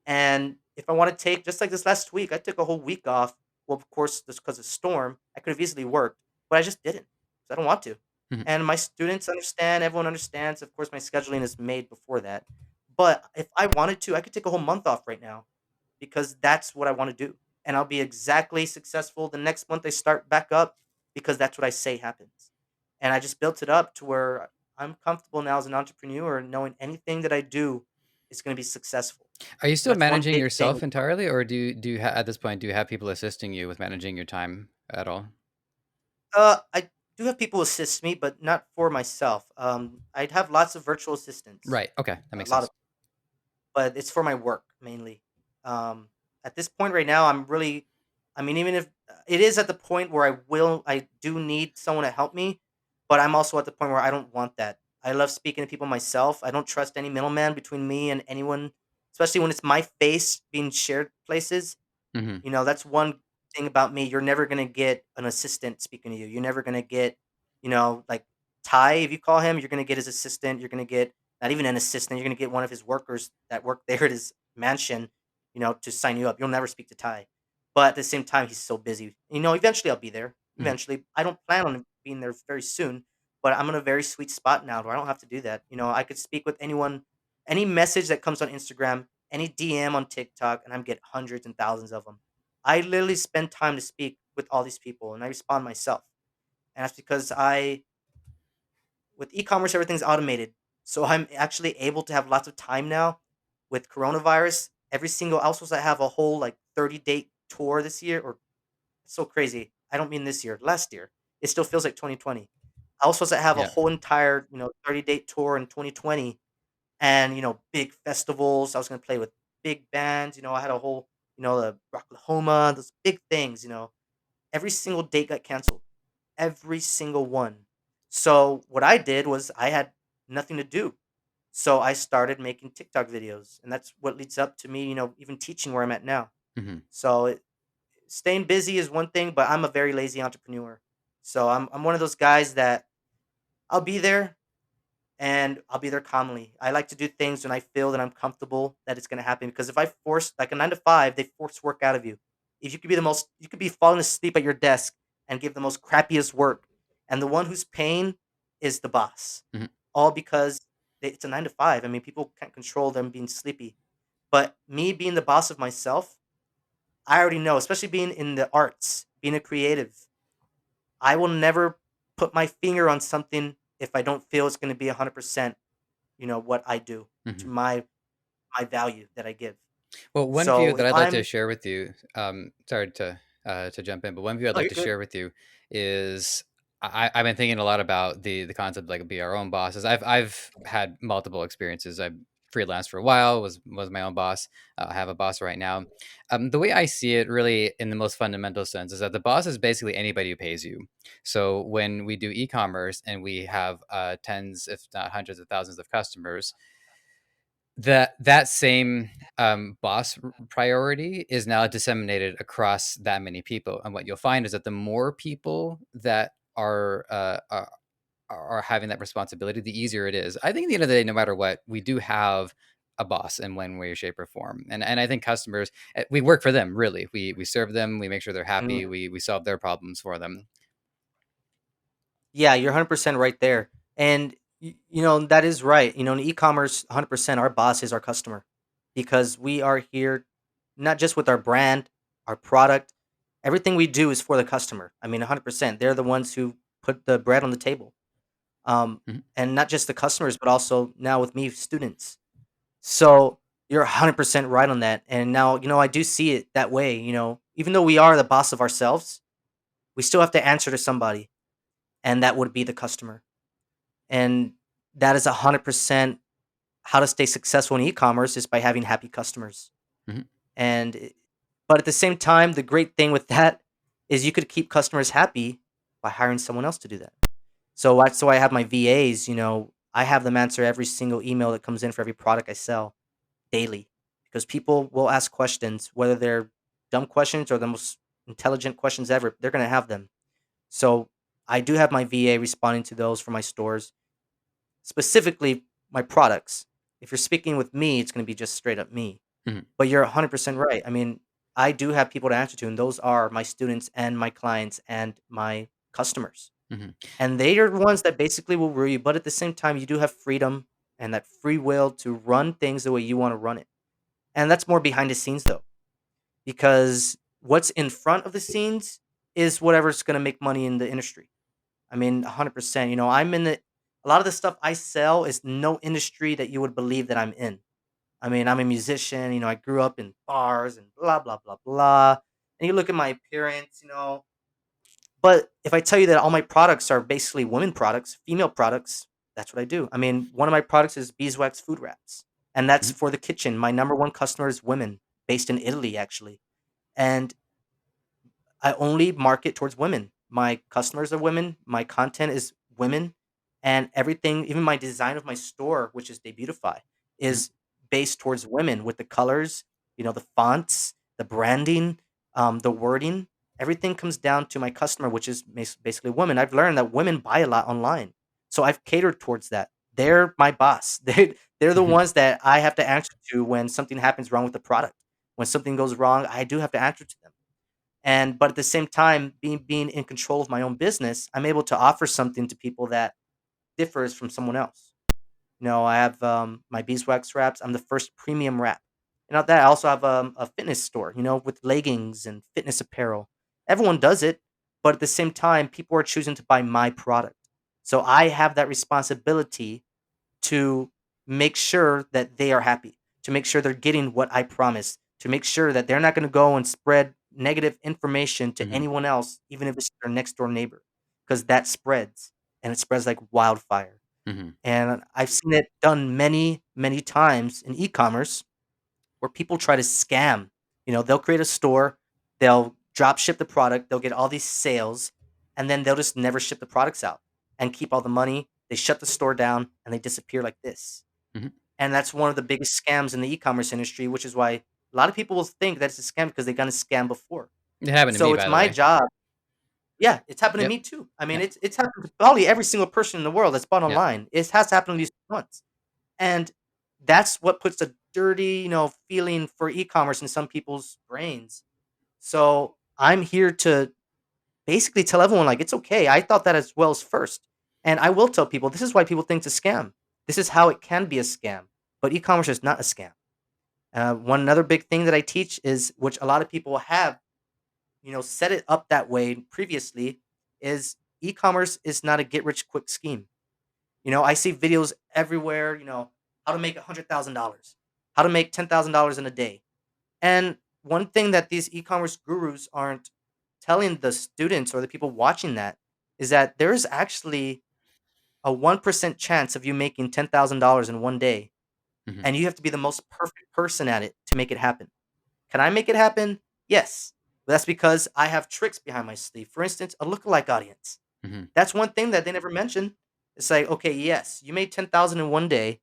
and if I want to take just like this last week, I took a whole week off. Well, of course, just because of storm, I could have easily worked, but I just didn't. 'Cause I don't want to. Mhm. And my students understand, everyone understands. Of course, my scheduling is made before that. But if I wanted to, I could take a whole month off right now because that's what I want to do. And I'll be exactly successful the next month I start back up because that's what I say happens. And I just built it up to where I'm comfortable now as an entrepreneur knowing anything that I do is going to be successful. Are you And still that's one managing big thing yourself with entirely, or do you at this point, do you have people assisting you with managing your time at all? I do have people assist me, but not for myself. I'd have lots of virtual assistants, Right, okay, that a makes lot of, sense. but it's for my work mainly. At this point right now, I'm really, I mean, even if it is at the point where I do need someone to help me, but I'm also at the point where I don't want that. I love speaking to people myself. I don't trust any middleman between me and anyone, especially when it's my face being shared places. Mhm. That's one thing about me. You're never gonna get an assistant speaking to you. You're never gonna get, like Ty, if you call him, you're gonna get his assistant. You're gonna get not even an assistant. You're gonna get one of his workers that work there at his mansion, to sign you up. You'll never speak to Ty. But at the same time, he's so busy. Eventually I'll be there. Mhm. Eventually. I don't plan on being there very soon, but I'm in a very sweet spot now where I don't have to do that. I could speak with anyone, any message that comes on Instagram, any DM on TikTok, and I'm get hundreds and thousands of them. I literally spend time to speak with all these people and I respond myself. And that's because with e-commerce, everything's automated. So I'm actually able to have lots of time now with coronavirus. Every single, I was supposed to have a whole like 30-day tour this year, or it's so crazy. I don't mean this year, last year. It still feels like 2020. I was supposed to have a Yeah. whole entire, 30-day tour in 2020 and, big festivals. I was going to play with big bands. I had a whole, the Rocklahoma, those big things. Every single date got canceled. Every single one. So what I did was I had nothing to do. So I started making TikTok videos, and that's what leads up to me, even teaching where I'm at now. Mhm. So staying busy is one thing, but I'm a very lazy entrepreneur. So I'm one of those guys that I'll be there and I'll be there calmly. I like to do things when I feel that I'm comfortable that it's gonna happen. Because if I force like a 9 to 5, they force work out of you. If you could be falling asleep at your desk and give the most crappiest work, and the one who's paying is the boss. Mhm. All because it's a 9 to 5. I mean, people can't control them being sleepy. But me being the boss of myself, I already know, especially being in the arts, being a creative. I will never put my finger on something if I don't feel it's going to be 100% what I do to Mhm. my my value that I give. Well, one view So that if I'd like to I'm share with you, sorry to jump in, but one view I'd oh, like you're to good. share with you is I've been thinking a lot about the concept of, like, be our own bosses. I've had multiple experiences. I freelanced for a while, was my own boss. I have a boss right now. The way I see it, really, in the most fundamental sense, is that the boss is basically anybody who pays you. So when we do e-commerce and we have tens, if not hundreds of thousands of customers, that same boss priority is now disseminated across that many people, and what you'll find is that the more people that are having that responsibility, the easier it is. I think at the end of the day, no matter what, we do have a boss in one way, shape, or form, and I think customers, we work for them. Really, we serve them, we make sure they're happy, Mm, we solve their problems for them. yeah, you're 100% right there. And that is right. In e-commerce, 100% our boss is our customer because we are here not just with our brand, our product, everything we do is for the customer. I mean, 100%. They're the ones who put the bread on the table. Um, Mhm, and not just the customers, but also now with me, students. So you're 100% right on that. And now, I do see it that way. Even though we are the boss of ourselves, we still have to answer to somebody, and that would be the customer. And that is 100% how to stay successful in e-commerce is by having happy customers. mhm, And but at the same time, the great thing with that is you could keep customers happy by hiring someone else to do that. So I have my VAs, I have them answer every single email that comes in for every product I sell daily because people will ask questions, whether they're dumb questions or the most intelligent questions ever, they're going to have them. So I do have my VA responding to those for my stores, specifically my products. If you're speaking with me, it's going to be just straight up me. mhm, But you're 100% right. I mean, I do have people to answer to, and those are my students and my clients and my customers. mhm, And they are the ones that basically will rule you. But at the same time, you do have freedom and that free will to run things the way you want to run it. And that's more behind the scenes, though, because what's in front of the scenes is whatever's going to make money in the industry. I mean, 100%. I'm in the a lot of the stuff I sell is no industry that you would believe that I'm in. I mean, I'm a musician, I grew up in bars and blah blah blah blah. And you look at my appearance, but if I tell you that all my products are basically women products, female products, that's what I do. I mean, one of my products is beeswax food wraps, and that's mhm, for the kitchen. My number one customer is women, based in Italy, actually. And I only market towards women. My customers are women. My content is women, and everything, even my design of my store, which is Debutify, mhm, is based towards women with the colors, the fonts, the branding, the wording. Everything comes down to my customer, which is basically women. I've learned that women buy a lot online, so I've catered towards that. They're my boss. They're the mhm, ones that I have to answer to when something happens wrong with the product. When something goes wrong, I do have to answer to them. And but at the same time, being in control of my own business, I'm able to offer something to people that differs from someone else. I have my beeswax wraps. I'm the first premium wrap. That I also have a fitness store. With leggings and fitness apparel. Everyone does it, but at the same time, people are choosing to buy my product. So I have that responsibility to make sure that they are happy, to make sure they're getting what I promised, to make sure that they're not going to go and spread negative information to mhm, anyone else, even if it's their next door neighbor, because that spreads and it spreads like wildfire. mhm, And I've seen it done many, many times in e-commerce where people try to scam. They'll create a store, they'll drop ship the product, they'll get all these sales, and then they'll just never ship the products out and keep all the money. They shut the store down and they disappear like this. mhm. And that's one of the biggest scams in the e-commerce industry, which is why a lot of people will think that it's a scam because they've done a scam before. It happened to So me, it's by the my way. job. Yeah, it's happened to Yep, me too. I mean, yep, it's happened to probably every single person in the world that's bought yep. online. It has happened at least once. And that's what puts a dirty, feeling for e-commerce in some people's brains. So I'm here to basically tell everyone like it's okay. I thought that as well as first. And I will tell people this is why people think it's a scam. This is how it can be a scam. But e-commerce is not a scam. One another big thing that I teach is which a lot of people have, set it up that way previously is e-commerce is not a get rich quick scheme. I see videos everywhere, how to make $100,000, how to make $10,000 in a day. And one thing that these e-commerce gurus aren't telling the students or the people watching that is that there is actually a 1% chance of you making $10,000 in one day, Mhm. and you have to be the most perfect person at it to make it happen. Can I make it happen? Yes. But that's because I have tricks behind my sleeve. For instance, a lookalike audience. Mhm. That's one thing that they never mention. It's like, okay, yes, you made 10,000 in one day,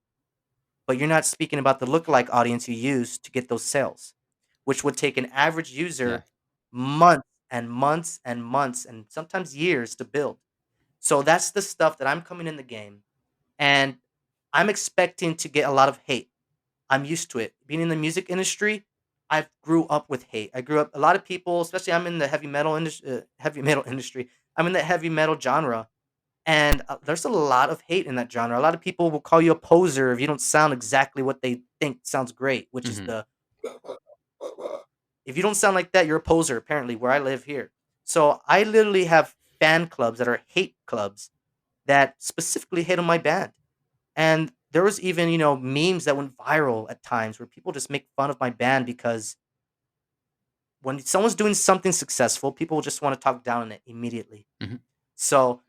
but you're not speaking about the lookalike audience you use to get those sales, which would take an average Yeah. user months and months and months and sometimes years to build. So that's the stuff that I'm coming in the game, and I'm expecting to get a lot of hate. I'm used to it. Being in the music industry, I grew up with hate. I grew up a lot of people, especially I'm in the heavy metal industry. I'm in the heavy metal genre, and there's a lot of hate in that genre. A lot of people will call you a poser if you don't sound exactly what they think sounds great, which is Mhm. the if you don't sound like that, you're a poser apparently where I live here. So I literally have fan clubs that are hate clubs that specifically hate on my band. And there was even, memes that went viral at times where people just make fun of my band because when someone's doing something successful, people just want to talk down on it immediately. Mhm. So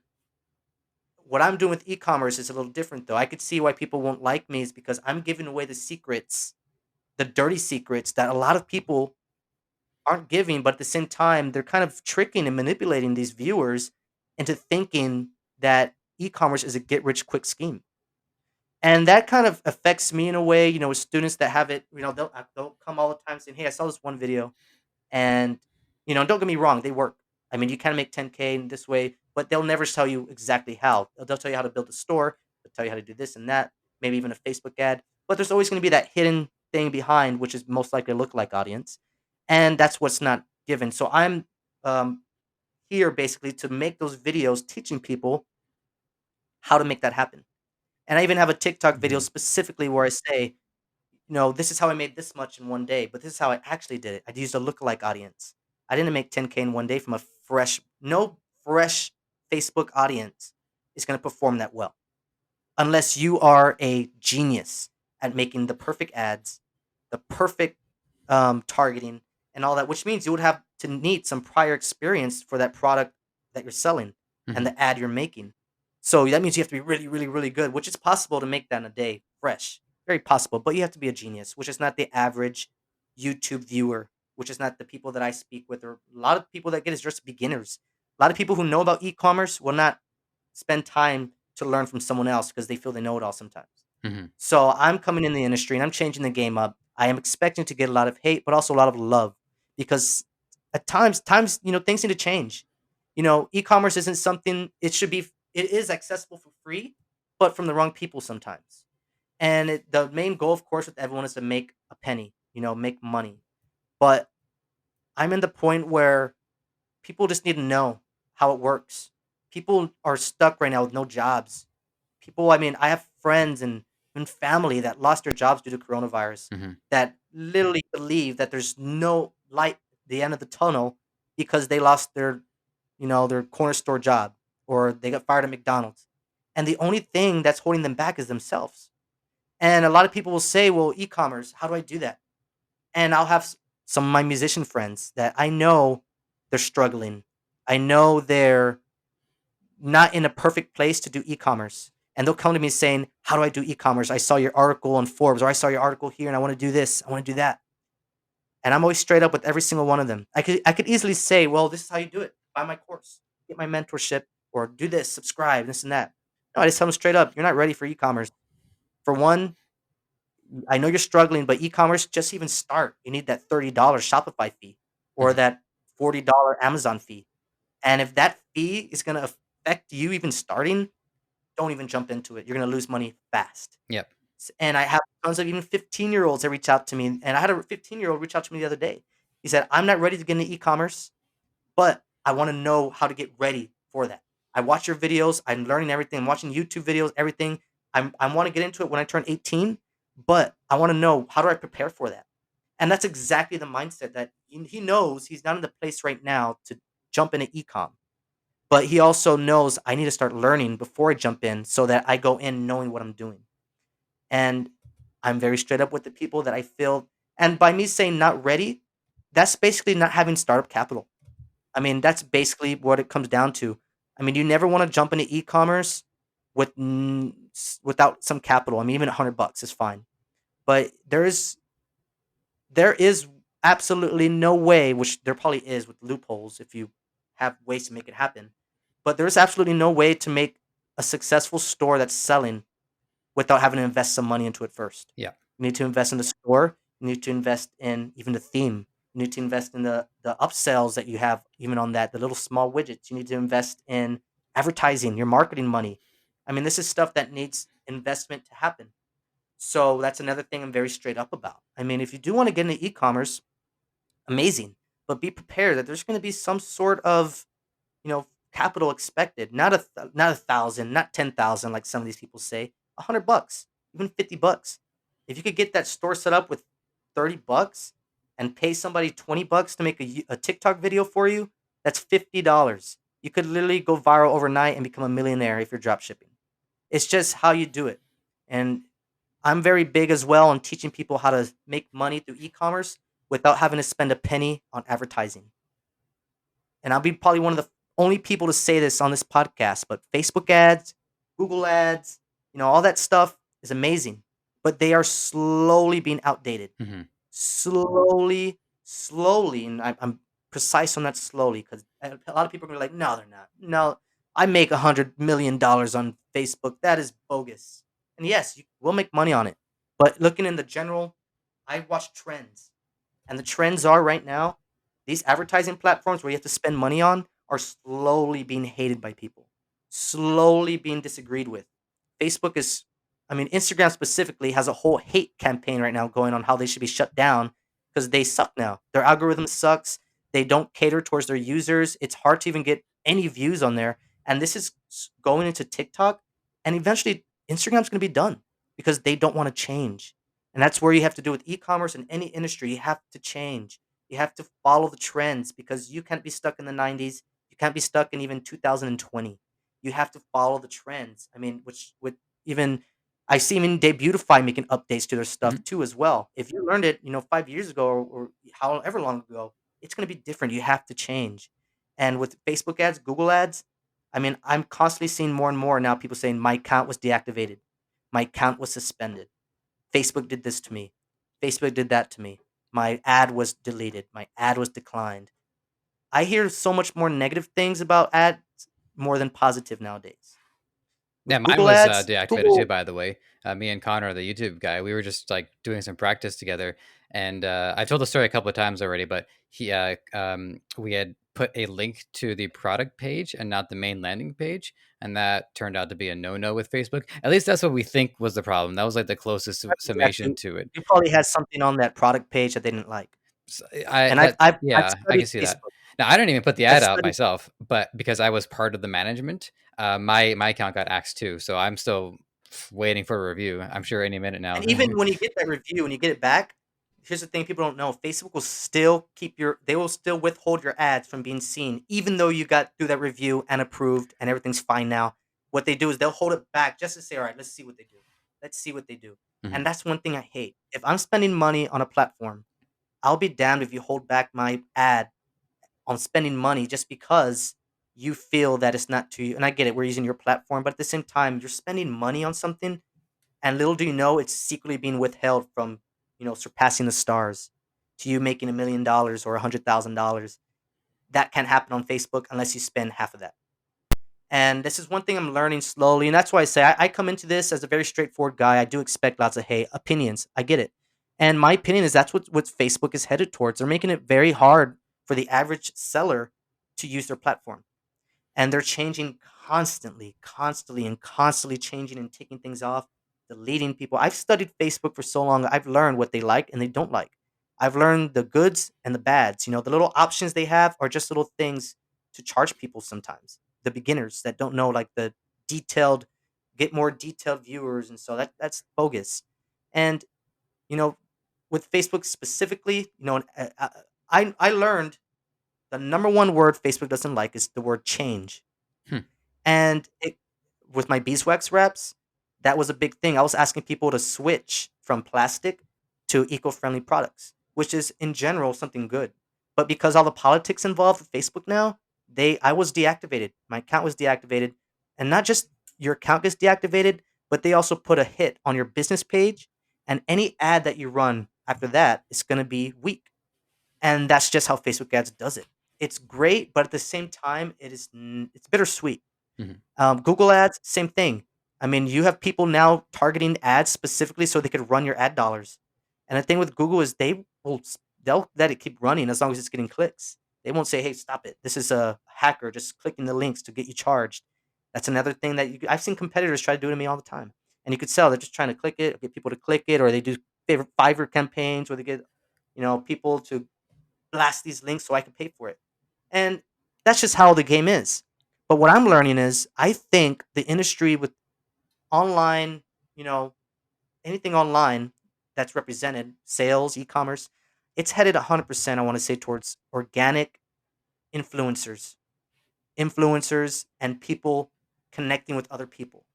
what I'm doing with e-commerce is a little different though. I could see why people won't like me is because I'm giving away the secrets, the dirty secrets that a lot of people aren't giving, but at the same time, they're kind of tricking and manipulating these viewers into thinking that e-commerce is a get rich quick scheme. And that kind of affects me in a way, with students that have it, they'll come all the time saying, "Hey, I saw this one video and, don't get me wrong, they work. I mean, you can make 10K in this way, but they'll never tell you exactly how. They'll tell you how to build a store, they'll tell you how to do this and that, maybe even a Facebook ad. But there's always going to be that hidden thing behind, which is most likely a lookalike audience. And that's what's not given. So I'm um, here basically to make those videos teaching people how to make that happen. And I even have a TikTok video Mhm. specifically where I say, this is how I made this much in one day, but this is how I actually did it. I used a lookalike audience. I didn't make 10K in one day from no fresh Facebook audience is going to perform that well unless you are a genius at making the perfect ads, the perfect targeting, and all that, which means you would have to need some prior experience for that product that you're selling and Mhm. the ad you're making. So that means you have to be really, really, really good, which is possible to make that in a day fresh. Very possible, but you have to be a genius, which is not the average YouTube viewer, which is not the people that I speak with, or a lot of people that get is just beginners. A lot of people who know about e-commerce will not spend time to learn from someone else because they feel they know it all sometimes. Mhm. So I'm coming in the industry and I'm changing the game up. I am expecting to get a lot of hate, but also a lot of love because at times, things need to change. E-commerce isn't something it is accessible for free, but from the wrong people sometimes. And the main goal, of course, with everyone is to make a penny, make money. But I'm in the point where people just need to know how it works. People are stuck right now with no jobs. I mean, I have friends and family that lost their jobs due to coronavirus Mhm. that literally believe that there's no light at the end of the tunnel because they lost their corner store job or they got fired at McDonald's. And the only thing that's holding them back is themselves. And a lot of people will say, well, e-commerce, how do I do that? And I'll have some of my musician friends that I know they're struggling. I know they're not in a perfect place to do e-commerce. And they'll come to me saying, "How do I do e-commerce? I saw your article on Forbes, or I saw your article here, and I want to do this, I want to do that." And I'm always straight up with every single one of them. I could easily say, "Well, this is how you do it. Buy my course, get my mentorship, or do this, subscribe, this and that." No, I just tell them straight up, "You're not ready for e-commerce. For one, I know you're struggling, but e-commerce, just even start, you need that $30 Shopify fee or Mhm. that $40 Amazon fee. And if that fee is going to affect you even starting, don't even jump into it. You're gonna lose money fast." Yep. And I have tons of even 15-year-olds that reach out to me, and I had a 15-year-old reach out to me the other day. He said, "I'm not ready to get into e-commerce, but I wanna know how to get ready for that. I watch your videos, I'm learning everything, I'm watching YouTube videos, everything. I wanna get into it when I turn 18, but I wanna know how do I prepare for that?" And that's exactly the mindset that he knows he's not in the place right now to jump into e-com. But he also knows I need to start learning before I jump in so that I go in knowing what I'm doing. And I'm very straight up with the people that I feel, and by me saying not ready, that's basically not having startup capital. I mean, that's basically what it comes down to. I mean, you never want to jump into e-commerce without some capital. I mean, even $100 is fine, but there is absolutely no way, which there probably is with loopholes if you have ways to make it happen, but there's absolutely no way to make a successful store that's selling without having to invest some money into it first. Yeah. You need to invest in the store. You need to invest in even the theme. You need to invest in the upsells that you have even on that, the little small widgets. You need to invest in advertising, your marketing money. I mean, this is stuff that needs investment to happen. So that's another thing I'm very straight up about. I mean, if you do want to get into e-commerce, amazing, but be prepared that there's going to be some sort of, capital expected. Not 1,000, not 10,000, like some of these people say. $100, even $50. If you could get that store set up with $30 and pay somebody $20 to make a TikTok video for you, that's $50. You could literally go viral overnight and become a millionaire if you're drop shipping. It's just how you do it. And I'm very big as well on teaching people how to make money through e-commerce without having to spend a penny on advertising. And I'll be probably one of the only people to say this on this podcast, but Facebook ads, Google ads, all that stuff is amazing, but they are slowly being outdated. Mhm. Slowly, slowly, and I'm precise on that slowly because a lot of people are gonna be like, no, they're not. No, I make $100 million on Facebook. That is bogus. And yes, you will make money on it, but looking in the general, I watch trends. And the trends are right now, these advertising platforms where you have to spend money on are slowly being hated by people, slowly being disagreed with. Facebook is, I mean, Instagram specifically has a whole hate campaign right now going on how they should be shut down because they suck now. Their algorithm sucks. They don't cater towards their users. It's hard to even get any views on there. And this is going into TikTok. And eventually, Instagram's going to be done because they don't want to change. And that's where you have to do with e-commerce in any industry. You have to change. You have to follow the trends because you can't be stuck in the 90s. You can't be stuck in even 2020. You have to follow the trends. I mean, which with even I see even Debutify making updates to their Mhm. stuff too as well. If you learned it, 5 years ago or however long ago, it's going to be different. You have to change. And with Facebook ads, Google ads, I mean, I'm constantly seeing more and more now people saying my account was deactivated, my account was suspended. Facebook did this to me. Facebook did that to me. My ad was deleted. My ad was declined. I hear so much more negative things about ads more than positive nowadays. Yeah, With mine Google was, ads, deactivated too, Google by the way. Me and Connor, the YouTube guy, we were just, like, doing some practice together, and, I've told the story a couple of times already, but we had put a link to the product page and not the main landing page, and that turned out to be a no-no with Facebook. At least that's what we think was the problem. That was, like, the closest that's summation exactly to it. you probably had something on that product page that they didn't like. S I And I've that I've I've Yeah, I studied can see that. Facebook. Now, I didn't even put the I've ad out studied myself, but because I was part of the management, my account got axed too, so I'm still waiting for a review. I'm sure any minute now. And even when you get that review and you get it back, here's the thing people don't know. Facebook will still they will still withhold your ads from being seen, even though you got through that review and approved and everything's fine now. What they do is they'll hold it back just to say, all right, let's see what they do. Let's see what they do. Mhm. And that's one thing I hate. If I'm spending money on a platform, I'll be damned if you hold back my ad on spending money just because you feel that it's not to you. And I get it, we're using your platform, but at the same time, you're spending money on something and little do you know, it's secretly being withheld from, surpassing the stars to you making $1 million or $100,000. That can't happen on Facebook unless you spend half of that. And this is one thing I'm learning slowly. And that's why I say I come into this as a very straightforward guy. I do expect lots of, hey, opinions. I get it. And my opinion is that's what Facebook is headed towards. They're making it very hard for the average seller to use their platform and they're changing constantly, constantly, and constantly changing and taking things off, deleting people. I've studied Facebook for so long. I've learned what they like and they don't like. I've learned the goods and the bads. The little options they have are just little things to charge people sometimes. The beginners that don't know, like the detailed, get more detailed viewers, and so that's bogus. And you know, with Facebook specifically, I learned the number one word Facebook doesn't like is the word change Hmm. and with my beeswax reps, that was a big thing. I was asking people to switch from plastic to eco-friendly products, which is in general something good. But because all the politics involved with Facebook now, they I was deactivated. My account was deactivated, and not just your account gets deactivated, but they also put a hit on your business page, and any ad that you run after that is going to be weak. And that's just how Facebook ads does it. It's great, but at the same time, it's bittersweet. Mhm. Google Ads, same thing. I mean, you have people now targeting ads specifically so they could run your ad dollars. And the thing with Google is they'll let it keep running as long as it's getting clicks. They won't say, "Hey, stop it. This is a hacker just clicking the links to get you charged." That's another thing that I've seen competitors try to do to me all the time. And you could sell they're just trying to click it, get people to click it, or they do favorite Fiverr campaigns where they get people to blast these links so I can pay for it. And that's just how the game is. But what I'm learning is I think the industry with online, you know, anything online that's represented, sales, e-commerce, it's headed 100%, I want to say, towards organic influencers, and people connecting with other people.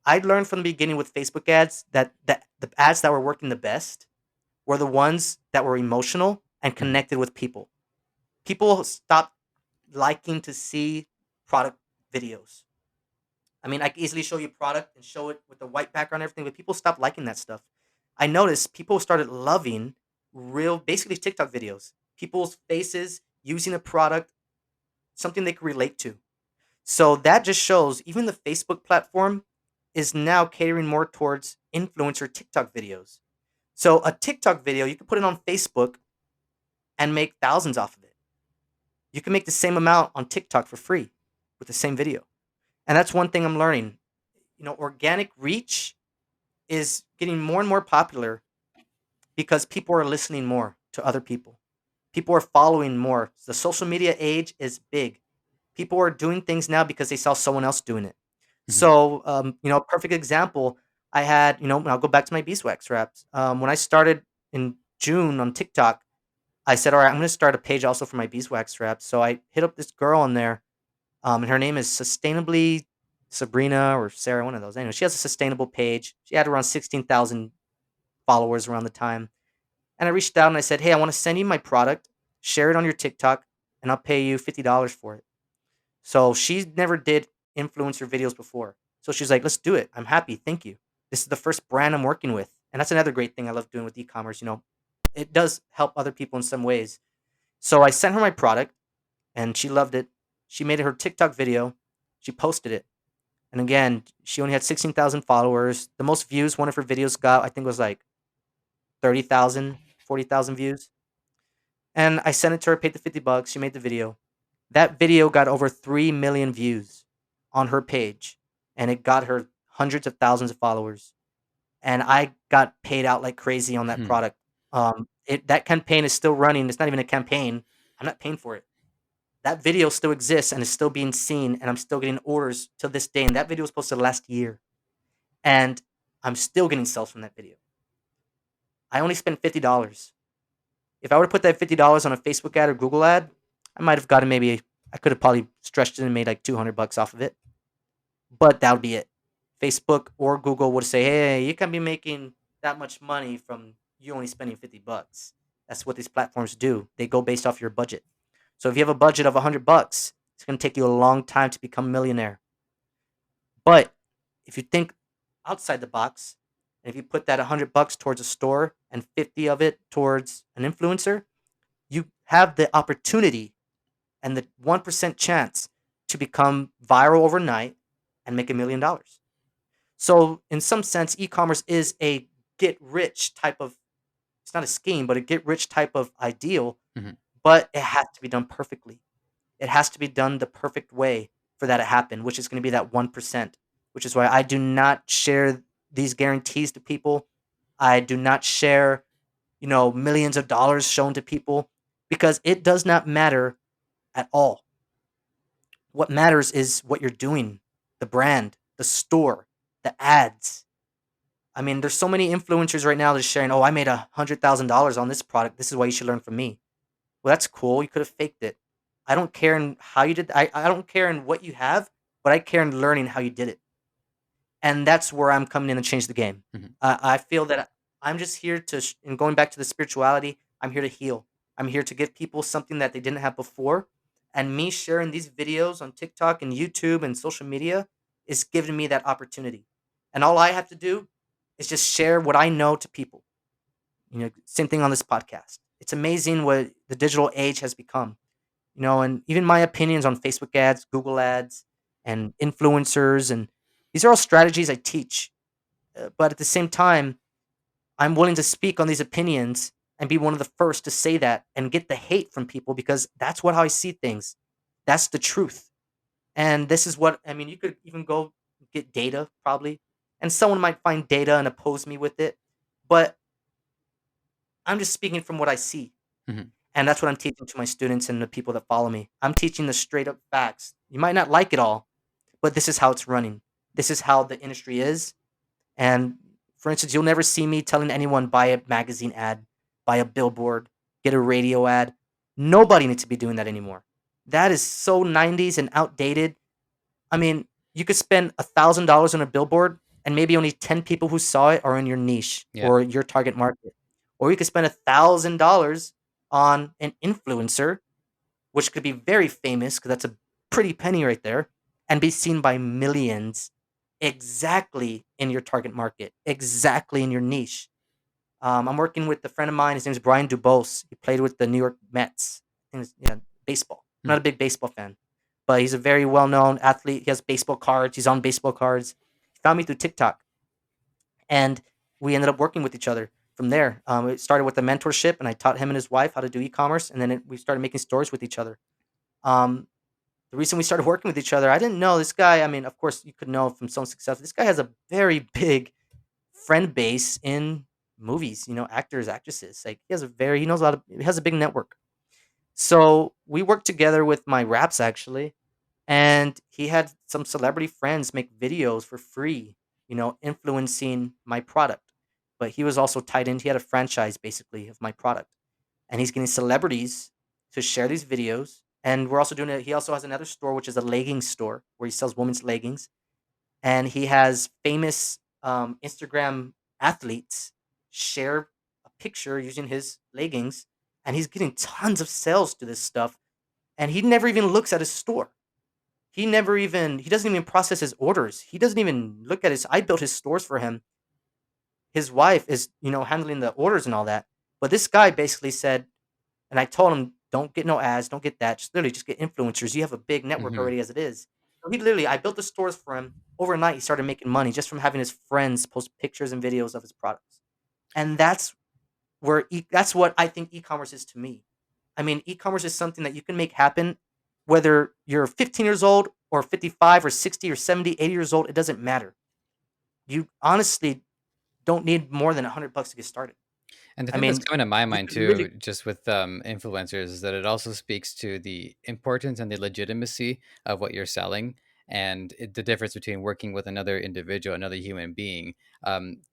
I learned from the beginning with Facebook ads that the ads that were working the best were the ones that were emotional and Mhm. connected with people. People stopped liking to see product videos. I mean, I can easily show you product and show it with the white background and everything, but people stopped liking that stuff. I noticed people started loving real, basically TikTok videos, people's faces using a product, something they could relate to. So that just shows even the Facebook platform is now catering more towards influencer TikTok videos. So a TikTok video, you can put it on Facebook and make thousands off of it. You can make the same amount on TikTok for free with the same video. And that's one thing I'm learning. Organic reach is getting more and more popular because people are listening more to other people. People are following more. The social media age is big. People are doing things now because they saw someone else doing it. Mhm. So, perfect example. I had, I'll go back to my beeswax wraps. When I started in June on TikTok, I said, all right, I'm going to start a page also for my beeswax wraps. So I hit up this girl on there, and her name is Sustainably Sabrina or Sarah, one of those. Anyway, she has a sustainable page. She had around 16,000 followers around the time. And I reached out and I said, hey, I want to send you my product, share it on your TikTok, and I'll pay you $50 for it. So she never did influencer videos before. So she's like, let's do it. I'm happy. Thank you. This is the first brand I'm working with. And that's another great thing I love doing with e-commerce. It does help other people in some ways. So I sent her my product and she loved it. She made her TikTok video. She posted it. And again, she only had 16,000 followers. The most views one of her videos got, I think, was like 30,000, 40,000 views. And I sent it to her, paid the $50. She made the video. That video got over 3 million views on her page, and it got her hundreds of thousands of followers. And I got paid out like crazy on that Mhm. product. That campaign is still running. It's not even a campaign. I'm not paying for it. That video still exists and is still being seen, and I'm still getting orders to this day. And that video was posted last year, and I'm still getting sales from that video. I only spent $50. If I were to put that $50 on a Facebook ad or Google ad, I might have gotten maybe I could have probably stretched it and made like $200 off of it, but that would be it. Facebook or Google would say, "Hey, you can be making that much money from you only spending $50." That's what these platforms do. They go based off your budget. So if you have a budget of $100, it's going to take you a long time to become a millionaire. But if you think outside the box, and if you put that $100 towards a store and 50 of it towards an influencer, you have the opportunity and the 1% chance to become viral overnight and make $1 million. So, in some sense, e-commerce is a get rich type of, it's not a scheme, but a get rich type of ideal, Mhm. but it has to be done perfectly. It has to be done the perfect way for that to happen, which is going to be that 1%, which is why I do not share these guarantees to people. I do not share, millions of dollars shown to people because it does not matter at all. What matters is what you're doing, the brand, the store, the ads. I mean, there's so many influencers right now that's sharing, oh, I made $100,000 on this product. This is why you should learn from me. Well, that's cool. You could have faked it. I don't care in how you did. I don't care in what you have, but I care in learning how you did it. and that's where I'm coming in to change the game. Mhm. I feel that I'm just here to, and going back to the spirituality, I'm here to heal. I'm here to give people something that they didn't have before, and me sharing these videos on TikTok and YouTube and social media is giving me that opportunity. And all I have to do is just share what I know to people. Same thing on this podcast. It's amazing what the digital age has become. And even my opinions on Facebook ads, Google ads, and influencers, and these are all strategies I teach. But at the same time, I'm willing to speak on these opinions and be one of the first to say that and get the hate from people because that's how I see things. That's the truth. And this is what I mean. You could even go get data probably, and someone might find data and oppose me with it. But I'm just speaking from what I see. Mhm. And that's what I'm teaching to my students and the people that follow me. I'm teaching the straight up facts. You might not like it all, but this is how it's running. This is how the industry is. And for instance, you'll never see me telling anyone buy a magazine ad, buy a billboard, get a radio ad. Nobody needs to be doing that anymore. That is so 90s and outdated. I mean, you could spend $1,000 on a billboard and maybe only 10 people who saw it are in your niche Yeah. or your target market. Or you could spend $1,000 on an influencer, which could be very famous because that's a pretty penny right there, and be seen by millions exactly in your target market, exactly in your niche. I'm working with a friend of mine. His name is Brian Dubose. He played with the New York Mets. I think yeah, baseball. I'm not Mhm. a big baseball fan, but he's a very well known athlete. He has baseball cards. He's on baseball cards. He found me through TikTok, and we ended up working with each other from there. It started with a mentorship, and I taught him and his wife how to do e-commerce, and then we started making stories with each other. Um, the reason we started working with each other, I didn't know this guy. I mean, of course, you could know from some success. This guy has a very big friend base in movies. Actors, actresses. Like he knows a lot of. He has a big network. So we worked together with my raps actually, and he had some celebrity friends make videos for free. Influencing my product. But he was also tied in. He had a franchise basically of my product, and he's getting celebrities to share these videos. And we're also doing it. He also has another store, which is a leggings store where he sells women's leggings, and he has famous Instagram athletes share a picture using his leggings, and he's getting tons of sales to this stuff. And he never even looks at his store. He doesn't even process his orders. He doesn't even look at his. I built his stores for him. His wife is handling the orders and all that. But this guy basically said, and I told him, don't get no ads, don't get that. Just literally just get influencers. You have a big network Mhm. already as it is. So I built the stores for him. Overnight, he started making money just from having his friends post pictures and videos of his products. And that's what I think e-commerce is to me. I mean, e-commerce is something that you can make happen whether you're 15 years old or 55 or 60 or 70, 80 years old. It doesn't matter. You honestly don't need more than $100 to get started. And the I thing that's mean, coming to my you mind could really too, just with influencers, is that it also speaks to the importance and the legitimacy of what you're selling, and the difference between working with another individual, another human being,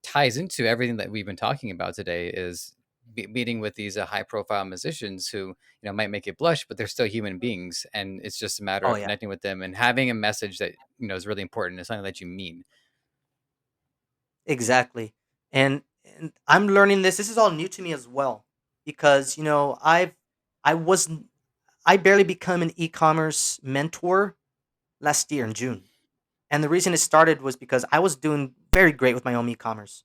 ties into everything that we've been talking about today. Is meeting with these high-profile musicians who might make you blush, but they're still human beings, and it's just a matter oh of yeah. connecting with them and having a message that is really important. It's something that you mean. Exactly. And I'm learning this. This is all new to me as well because I wasn't I barely become an e-commerce mentor last year in June. And the reason it started was because I was doing very great with my own e-commerce.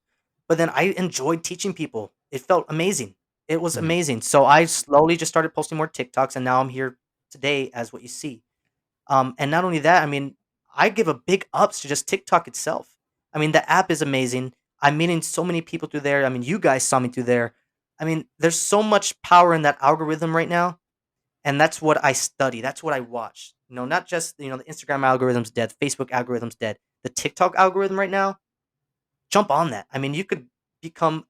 But then I enjoyed teaching people. It felt amazing. It was Mhm. amazing. So I slowly just started posting more TikToks, and now I'm here today as what you see. And not only that, I mean, I give a big ups to just TikTok itself. I mean, the app is amazing. I'm meeting so many people through there. I mean, you guys saw me through there. I mean, there's so much power in that algorithm right now, and that's what I study. That's what I watch. Not just the Instagram algorithm's dead, Facebook algorithm's dead. The TikTok algorithm right now, jump on that. I mean, you could become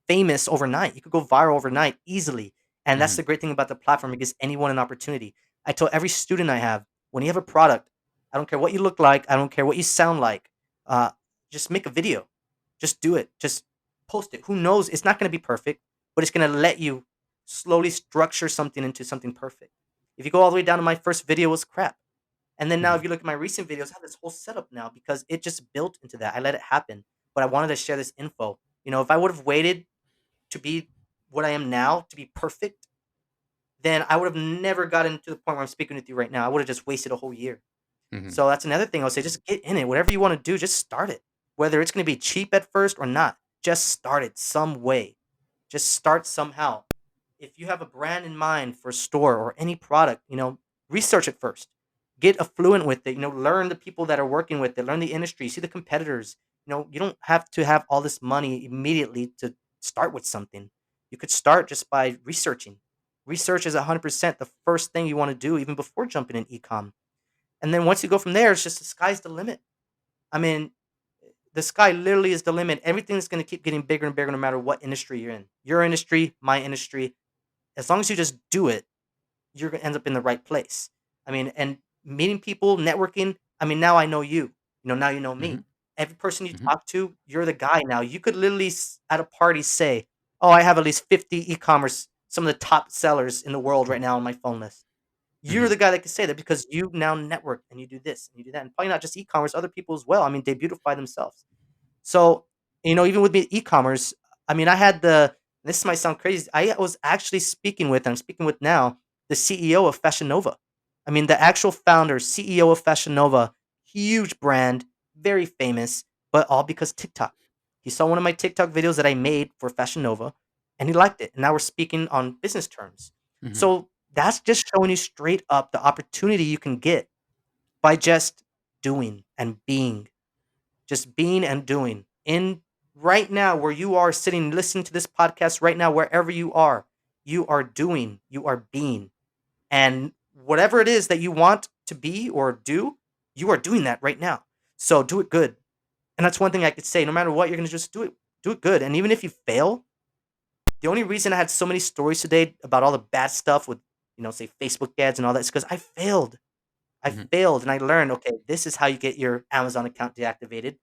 famous overnight. You could go viral overnight easily. And that's Mhm. the great thing about the platform. It gives anyone an opportunity. I tell every student I have, when you have a product, I don't care what you look like, I don't care what you sound like, uh, just make a video. Just do it. Just post it. Who knows? It's not going to be perfect, but it's going to let you slowly structure something into something perfect. If you go all the way down to my first video was crap. And then now, if Mhm. you look at my recent videos, I have this whole setup now because it just built into that. I let it happen, but I wanted to share this info. If I would have waited to be what I am now, to be perfect, then I would have never gotten to the point where I'm speaking with you right now. I would have just wasted a whole year. Mhm. So that's another thing I'll say, just get in it. Whatever you wanna do, just start it. Whether it's gonna be cheap at first or not, just start it some way. Just start somehow. If you have a brand in mind for a store or any product, research it first. Get affluent with it, learn the people that are working with it, learn the industry, see the competitors. You don't have to have all this money immediately to start with something. You could start just by researching. Research is 100% the first thing you wanna do even before jumping in e-com. And then once you go from there, it's just the sky's the limit. I mean, the sky literally is the limit. Everything's going to keep getting bigger and bigger no matter what industry you're in. Your industry, my industry. As long as you just do it, you're going to end up in the right place. I mean, and meeting people, networking. I mean, now I know you. Now you know me. Mhm. Every person you Mhm. talk to, you're the guy now. You could literally at a party say, "Oh, I have at least 50 e-commerce, some of the top sellers in the world right now on my phone list." You're Mhm. the guy that can say that because you now network and you do this and you do that, and probably not just e-commerce, other people as well. I mean, they beautify themselves. So, even with me e-commerce, I mean, I had this might sound crazy. I was actually speaking with, and I'm speaking with now, the CEO of Fashion Nova. I mean, the actual founder, CEO of Fashion Nova, huge brand, very famous, but all because TikTok. He saw one of my TikTok videos that I made for Fashion Nova, and he liked it. And now we're speaking on business terms. Mhm. So that's just showing you straight up the opportunity you can get by just doing and being, just being and doing. In right now, where you are sitting, listening to this podcast right now, wherever you are doing, you are being. And whatever it is that you want to be or do, you are doing that right now. So do it good. And that's one thing I could say. No matter what, you're going to just do it good. And even if you fail, the only reason I had so many stories today about all the bad stuff with, say Facebook ads and all that is because I failed. I Mhm. failed and I learned, okay, this is how you get your Amazon account deactivated.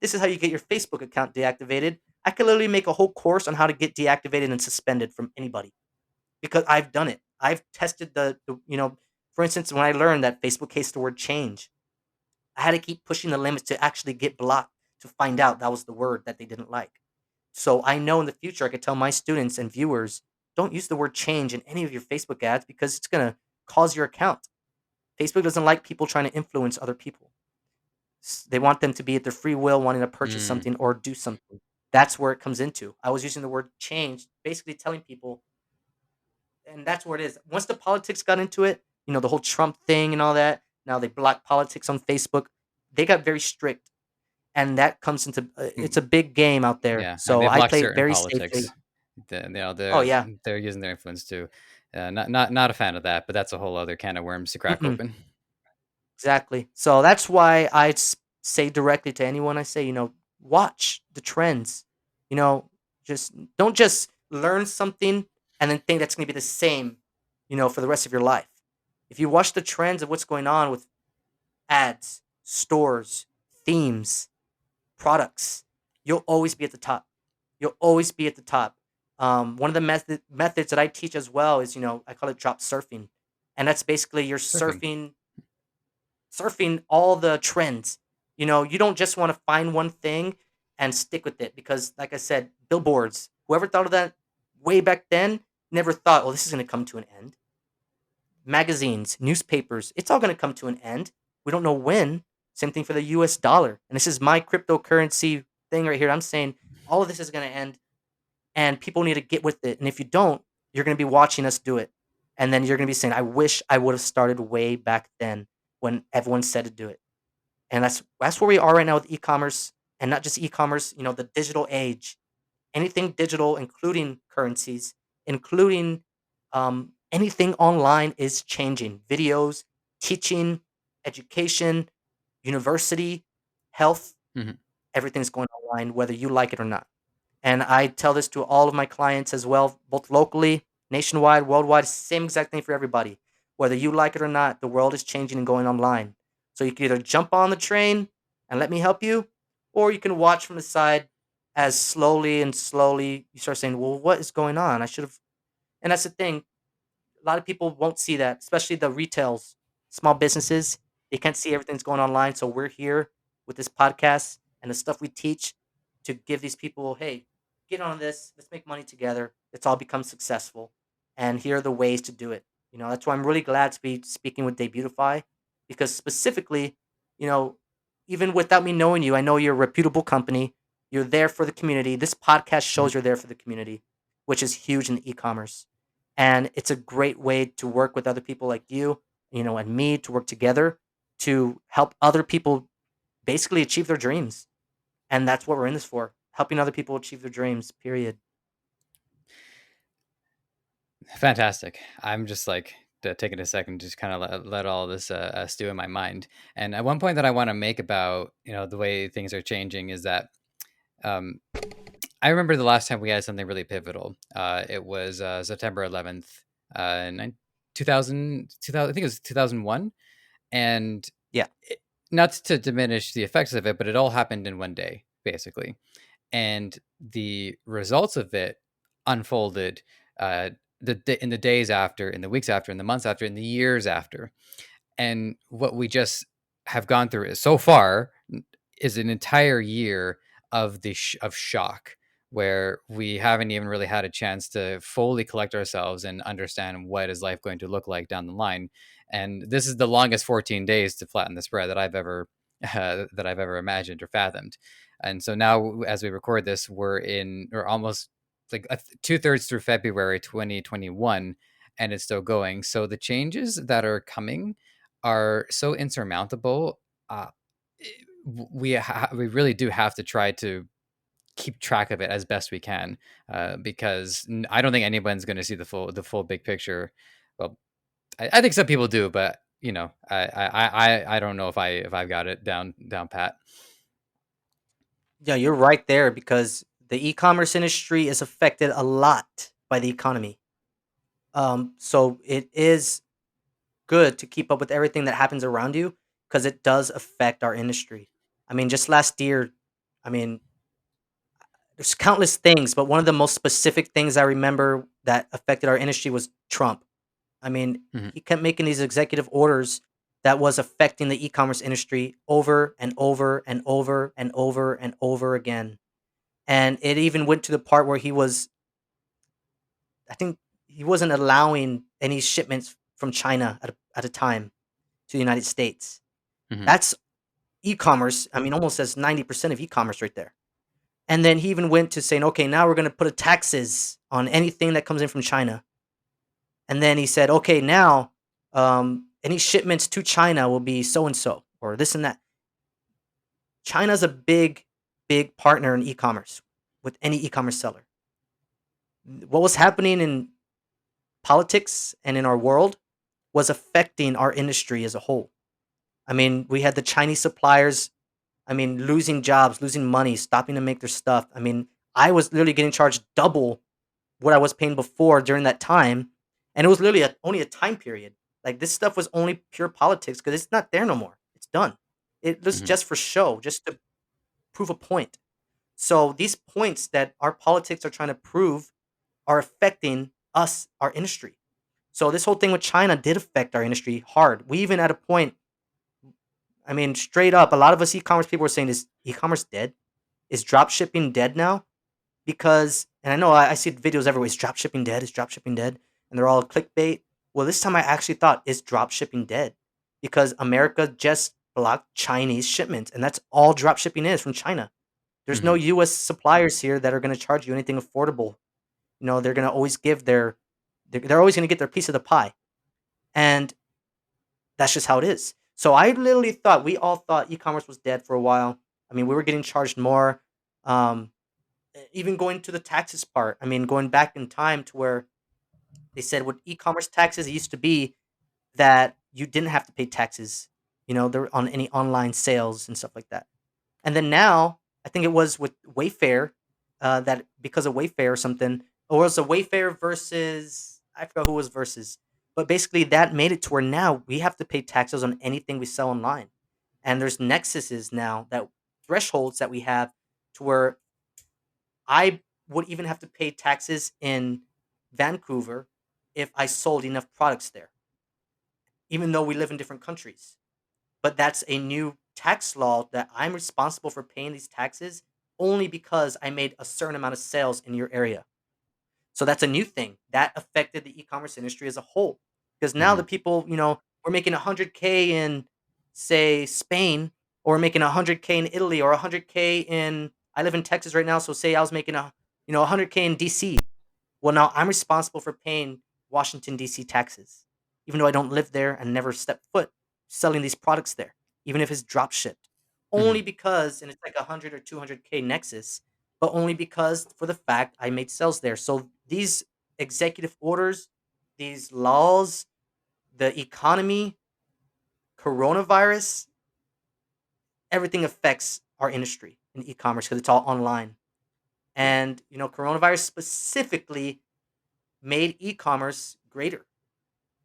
This is how you get your Facebook account deactivated. I could literally make a whole course on how to get deactivated and suspended from anybody because I've done it. I've tested for instance, when I learned that Facebook hates the word change, I had to keep pushing the limits to actually get blocked to find out that was the word that they didn't like. So I know in the future I could tell my students and viewers, don't use the word change in any of your Facebook ads because it's going to cause your account. Facebook doesn't like people trying to influence other people. They want them to be at their free will, wanting to purchase Mm. something or do something. That's where it comes into. I was using the word change, basically telling people, and that's where it is. Once the politics got into it, the whole Trump thing and all that. Now they block politics on Facebook. They got very strict, and that comes into it's a Mm. big game out there. Yeah, So they I block play it certain very safely. politics. Oh They're yeah. they're using their influence to, not a fan of that, but that's a whole other can of worms to crack Mm-mm. open. Exactly. So that's why say directly to anyone I say, watch the trends. You know, just don't just learn something and then think that's going to be the same, for the rest of your life. If you watch the trends of what's going on with ads, stores, themes, products, you'll always be at the top. You'll always be at the top. One of the methods that I teach as well is, I call it drop surfing. And that's basically you're Surfing. surfing all the trends. You don't just want to find one thing and stick with it because, like I said, billboards. Whoever thought of that way back then never thought, "Oh, this is going to come to an end." Magazines, newspapers, it's all going to come to an end. We don't know when. Same thing for the U.S. dollar. And this is my cryptocurrency thing right here. I'm saying all of this is going to end, and people need to get with it. And if you don't, you're going to be watching us do it, and then you're going to be saying, "I wish I would have started way back then when everyone said to do it." And that's where we are right now with e-commerce, and not just e-commerce, the digital age. Anything digital, including currencies, including anything online is changing. Videos, teaching, education, university, health, Mhm. everything's going online, whether you like it or not. And I tell this to all of my clients as well, both locally, nationwide, worldwide, same exact thing for everybody. Whether you like it or not, the world is changing and going online. So you can either jump on the train and let me help you, or you can watch from the side as slowly and slowly you start saying, well, what is going on? I should have. And that's the thing. A lot of people won't see that, especially the retails, small businesses. They can't see everything that's going online. So we're here with this podcast and the stuff we teach to give these people, hey, get on this. Let's make money together. Let's all become successful. And here are the ways to do it. That's why I'm really glad to be speaking with Debutify because specifically, you know, even without me knowing you, I know you're a reputable company. You're there for the community. This podcast Mhm. shows you're there for the community, which is huge in e-commerce. And it's a great way to work with other people like you, and me to work together to help other people basically achieve their dreams. And that's what we're in this for, helping other people achieve their dreams, period. Fantastic. I'm just like taking a second, just kind of let all this stew in my mind. And at one point that I want to make about the way things are changing is that um, I remember the last time we had something really pivotal. It was September 11th, 2000, I think it was 2001. And Yeah. it, not to diminish the effects of it, but it all happened in one day, basically. And the results of it unfolded uh, in the days after, in the weeks after, in the months after, in the years after. And what we just have gone through is so far is an entire year of of shock where we haven't even really had a chance to fully collect ourselves and understand what is life going to look like down the line. And this is the longest 14 days to flatten the spread that I've ever imagined or fathomed. And so now, as we record this, we're almost like 2/3 through February 2021, and it's still going. So the changes that are coming are so insurmountable. Uh, we really do have to try to keep track of it as best we can, because I don't think anyone's going to see the full big picture. Well, I think some people do, but I don't know if I've got it down pat. Yeah, you're right there because the e-commerce industry is affected a lot by the economy. So it is good to keep up with everything that happens around you because it does affect our industry. I mean, just last year, I mean, there's countless things, but one of the most specific things I remember that affected our industry was Trump. I mean, Hmm. he kept making these executive orders that was affecting the e-commerce industry over and over and over and over and over again. And it even went to the part where I think he wasn't allowing any shipments from China at a time to the United States. Hmm. That's e-commerce. I mean, almost as 90% of e-commerce right there. And then he even went to saying, okay, now we're going to put a taxes on anything that comes in from China. And then he said, okay, now any shipments to China will be so and so or this and that. China's a big, big partner in e-commerce with any e-commerce seller. What was happening in politics and in our world was affecting our industry as a whole. I mean, we had the Chinese suppliers, I mean, losing jobs, losing money, stopping to make their stuff. I mean, I was literally getting charged double what I was paying before during that time, and it was literally only a time period. Like this stuff was only pure politics because it's not there no more. It's done. It was Hmm. just for show, just to prove a point. So these points that our politics are trying to prove are affecting us, our industry. So this whole thing with China did affect our industry hard. We even at a point, I mean, straight up, a lot of us e-commerce people were saying, "Is e-commerce dead? Is drop shipping dead now?" Because, and I know I see videos everywhere. Is drop shipping dead? Is drop shipping dead? And they're all clickbait. Well, this time I actually thought, is drop shipping dead? Because America just blocked Chinese shipments, and that's all drop shipping is from China. There's no Hmm. U.S. suppliers here that are going to charge you anything affordable. They're going to always give they're always going to get their piece of the pie, and that's just how it is. So I literally thought we all thought e-commerce was dead for a while. I mean, we were getting charged more. Um, Even going to the taxes part. I mean, going back in time to where they said what e-commerce taxes used to be that you didn't have to pay taxes. There on any online sales and stuff like that. And then now, I think it was with Wayfair, that because of Wayfair or something, or was a Wayfair versus I forgot who was versus, but basically that made it to where now we have to pay taxes on anything we sell online, and there's nexuses now that thresholds that we have to where I would even have to pay taxes in Vancouver if I sold enough products there, even though we live in different countries. but that's a new tax law that I'm responsible for paying these taxes only because I made a certain amount of sales in your area. So that's a new thing that affected the e-commerce industry as a whole. Because now Mhm. the people, we're making 100K in, say, Spain, or we're making 100K in Italy, or 100K in. I live in Texas right now, so say I was making 100K in DC. Well, now I'm responsible for paying Washington, D.C. taxes, even though I don't live there and never step foot selling these products there, even if it's drop shipped. Mhm. Only because, and it's like 100 or 200K Nexus, but only because for the fact I made sales there. So these executive orders, these laws, the economy, coronavirus, everything affects our industry in e-commerce because it's all online. Yeah. And, coronavirus specifically made e-commerce greater.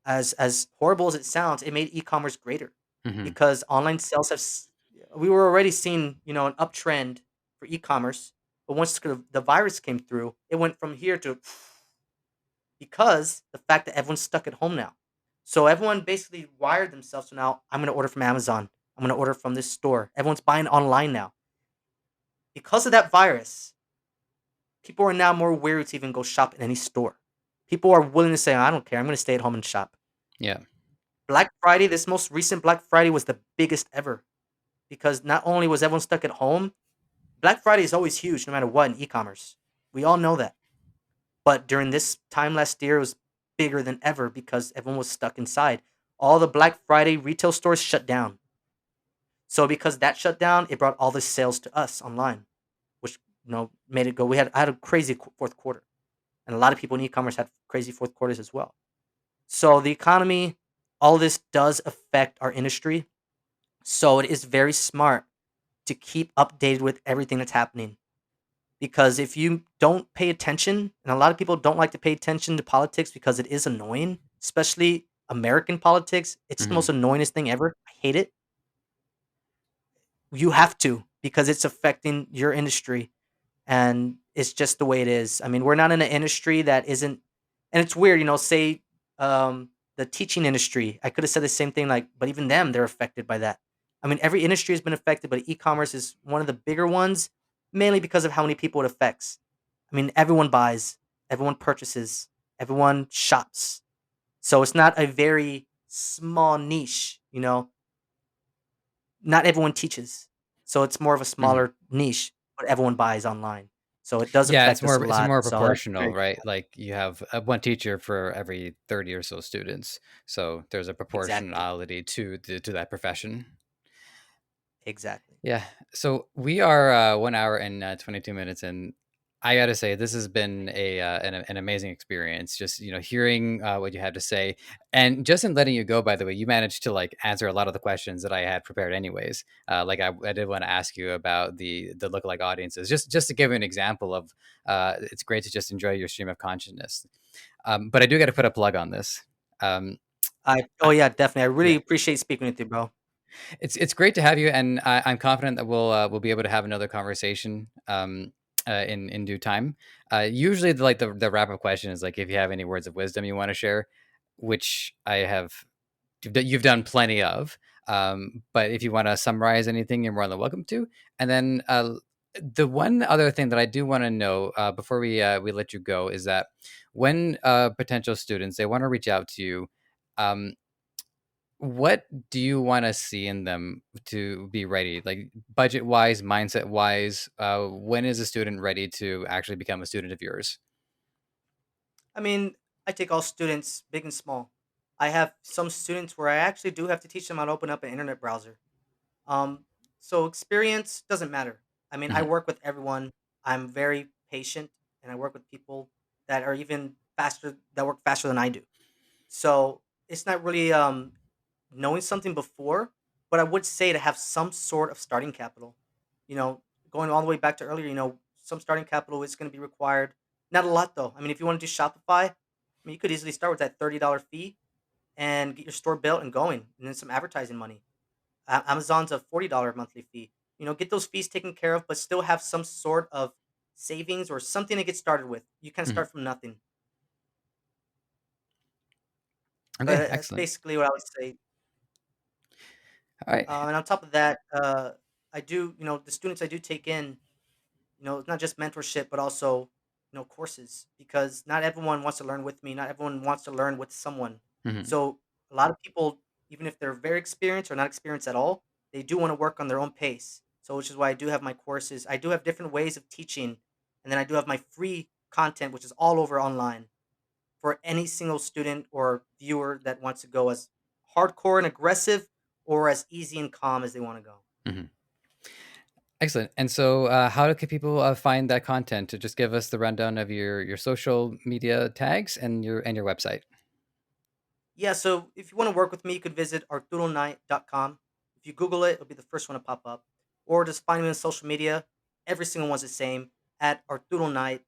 As horrible as it sounds, it made e-commerce greater Mhm. because online sales we were already seeing, an uptrend for e-commerce, but once the virus came through, it went from here to because the fact that everyone's stuck at home now. So everyone basically wired themselves. So now I'm going to order from Amazon. I'm going to order from this store. Everyone's buying online now. Because of that virus, people are now more wary to even go shop in any store. People are willing to say, I don't care. I'm going to stay at home and shop. Yeah. Black Friday, this most recent Black Friday was the biggest ever because not only was everyone stuck at home, Black Friday is always huge no matter what in e-commerce. We all know that. But during this time last year, it was bigger than ever because everyone was stuck inside. All the Black Friday retail stores shut down. So because that shut down, it brought all the sales to us online, which made it go. I had a crazy fourth quarter, and a lot of people in e-commerce had crazy fourth quarters as well. So the economy, all this does affect our industry. So it is very smart to keep updated with everything that's happening. Because if you don't pay attention, and a lot of people don't like to pay attention to politics because it is annoying, especially American politics. It's the Mhm. most annoyingest thing ever. I hate it. You have to because it's affecting your industry and it's just the way it is. I mean, we're not in an industry that isn't, and it's weird, say, the teaching industry. I could have said the same thing, like, but even them, they're affected by that. I mean, every industry has been affected, but e-commerce is one of the bigger ones, mainly because of how many people it affects. I mean, everyone buys, everyone purchases, everyone shops. So it's not a very small niche, not everyone teaches. So it's more of a Mhm. smaller niche, but everyone buys online. So it does Yeah, affect us a it's lot. more So that's proportional, very right? Like you have one teacher for every 30 or so students. So there's a exactly, proportionality to that profession. exactly. Yeah. So we are 1 hour and 22 minutes, and I gotta say this has been an amazing experience. Just hearing what you had to say, and just in letting you go. By the way, you managed to like answer a lot of the questions that I had prepared, anyways. Like I did want to ask you about the lookalike audiences, just to give you an example of. It's great to just enjoy your stream of consciousness. But I do got to put a plug on this. Um, Oh yeah, definitely. I really yeah. appreciate speaking with you, bro. It's great to have you, and I'm confident that we'll be able to have another conversation in due time. Usually, the wrap up question is like if you have any words of wisdom you want to share, which I have you've done plenty of. But if you want to summarize anything, you're more than welcome to. And then the one other thing that I do want to know before we let you go is that when potential students they want to reach out to you. Um, what do you wanna see in them to be ready? Like, budget-wise, mindset-wise, when is a student ready to actually become a student of yours? I mean, I take all students, big and small. I have some students where I actually do have to teach them how to open up an internet browser. Um, so experience doesn't matter. I mean, I Mhm, work with everyone. I'm very patient, and I work with people that are even faster, that work faster than I do. So it's not really knowing something before, but I would say to have some sort of starting capital. You know, going all the way back to earlier, some starting capital is going to be required. Not a lot though. I mean, if you want to do Shopify, I mean, you could easily start with that $30 fee and get your store built and going, and then some advertising money. Amazon's a $40 monthly fee. Get those fees taken care of, but still have some sort of savings or something to get started with. You can mhm. start from nothing. Okay, But that's excellent. basically what I would say. All right. And on top of that, I do, the students I do take in, it's not just mentorship, but also, courses, because not everyone wants to learn with me. Not everyone wants to learn with someone. Mhm. So a lot of people, even if they're very experienced or not experienced at all, they do want to work on their own pace. So which is why I do have my courses. I do have different ways of teaching, and then I do have my free content, which is all over online for any single student or viewer that wants to go as hardcore and aggressive or as easy and calm as they want to go. Mhm. Excellent. And so, how can people find that content? To just give us the rundown of your social media tags and your website. Yeah, so if you want to work with me, you could visit arturoknight.com. If you Google it, it'll be the first one to pop up. Or just find me on social media. Every single one's the same at Arturo Knight.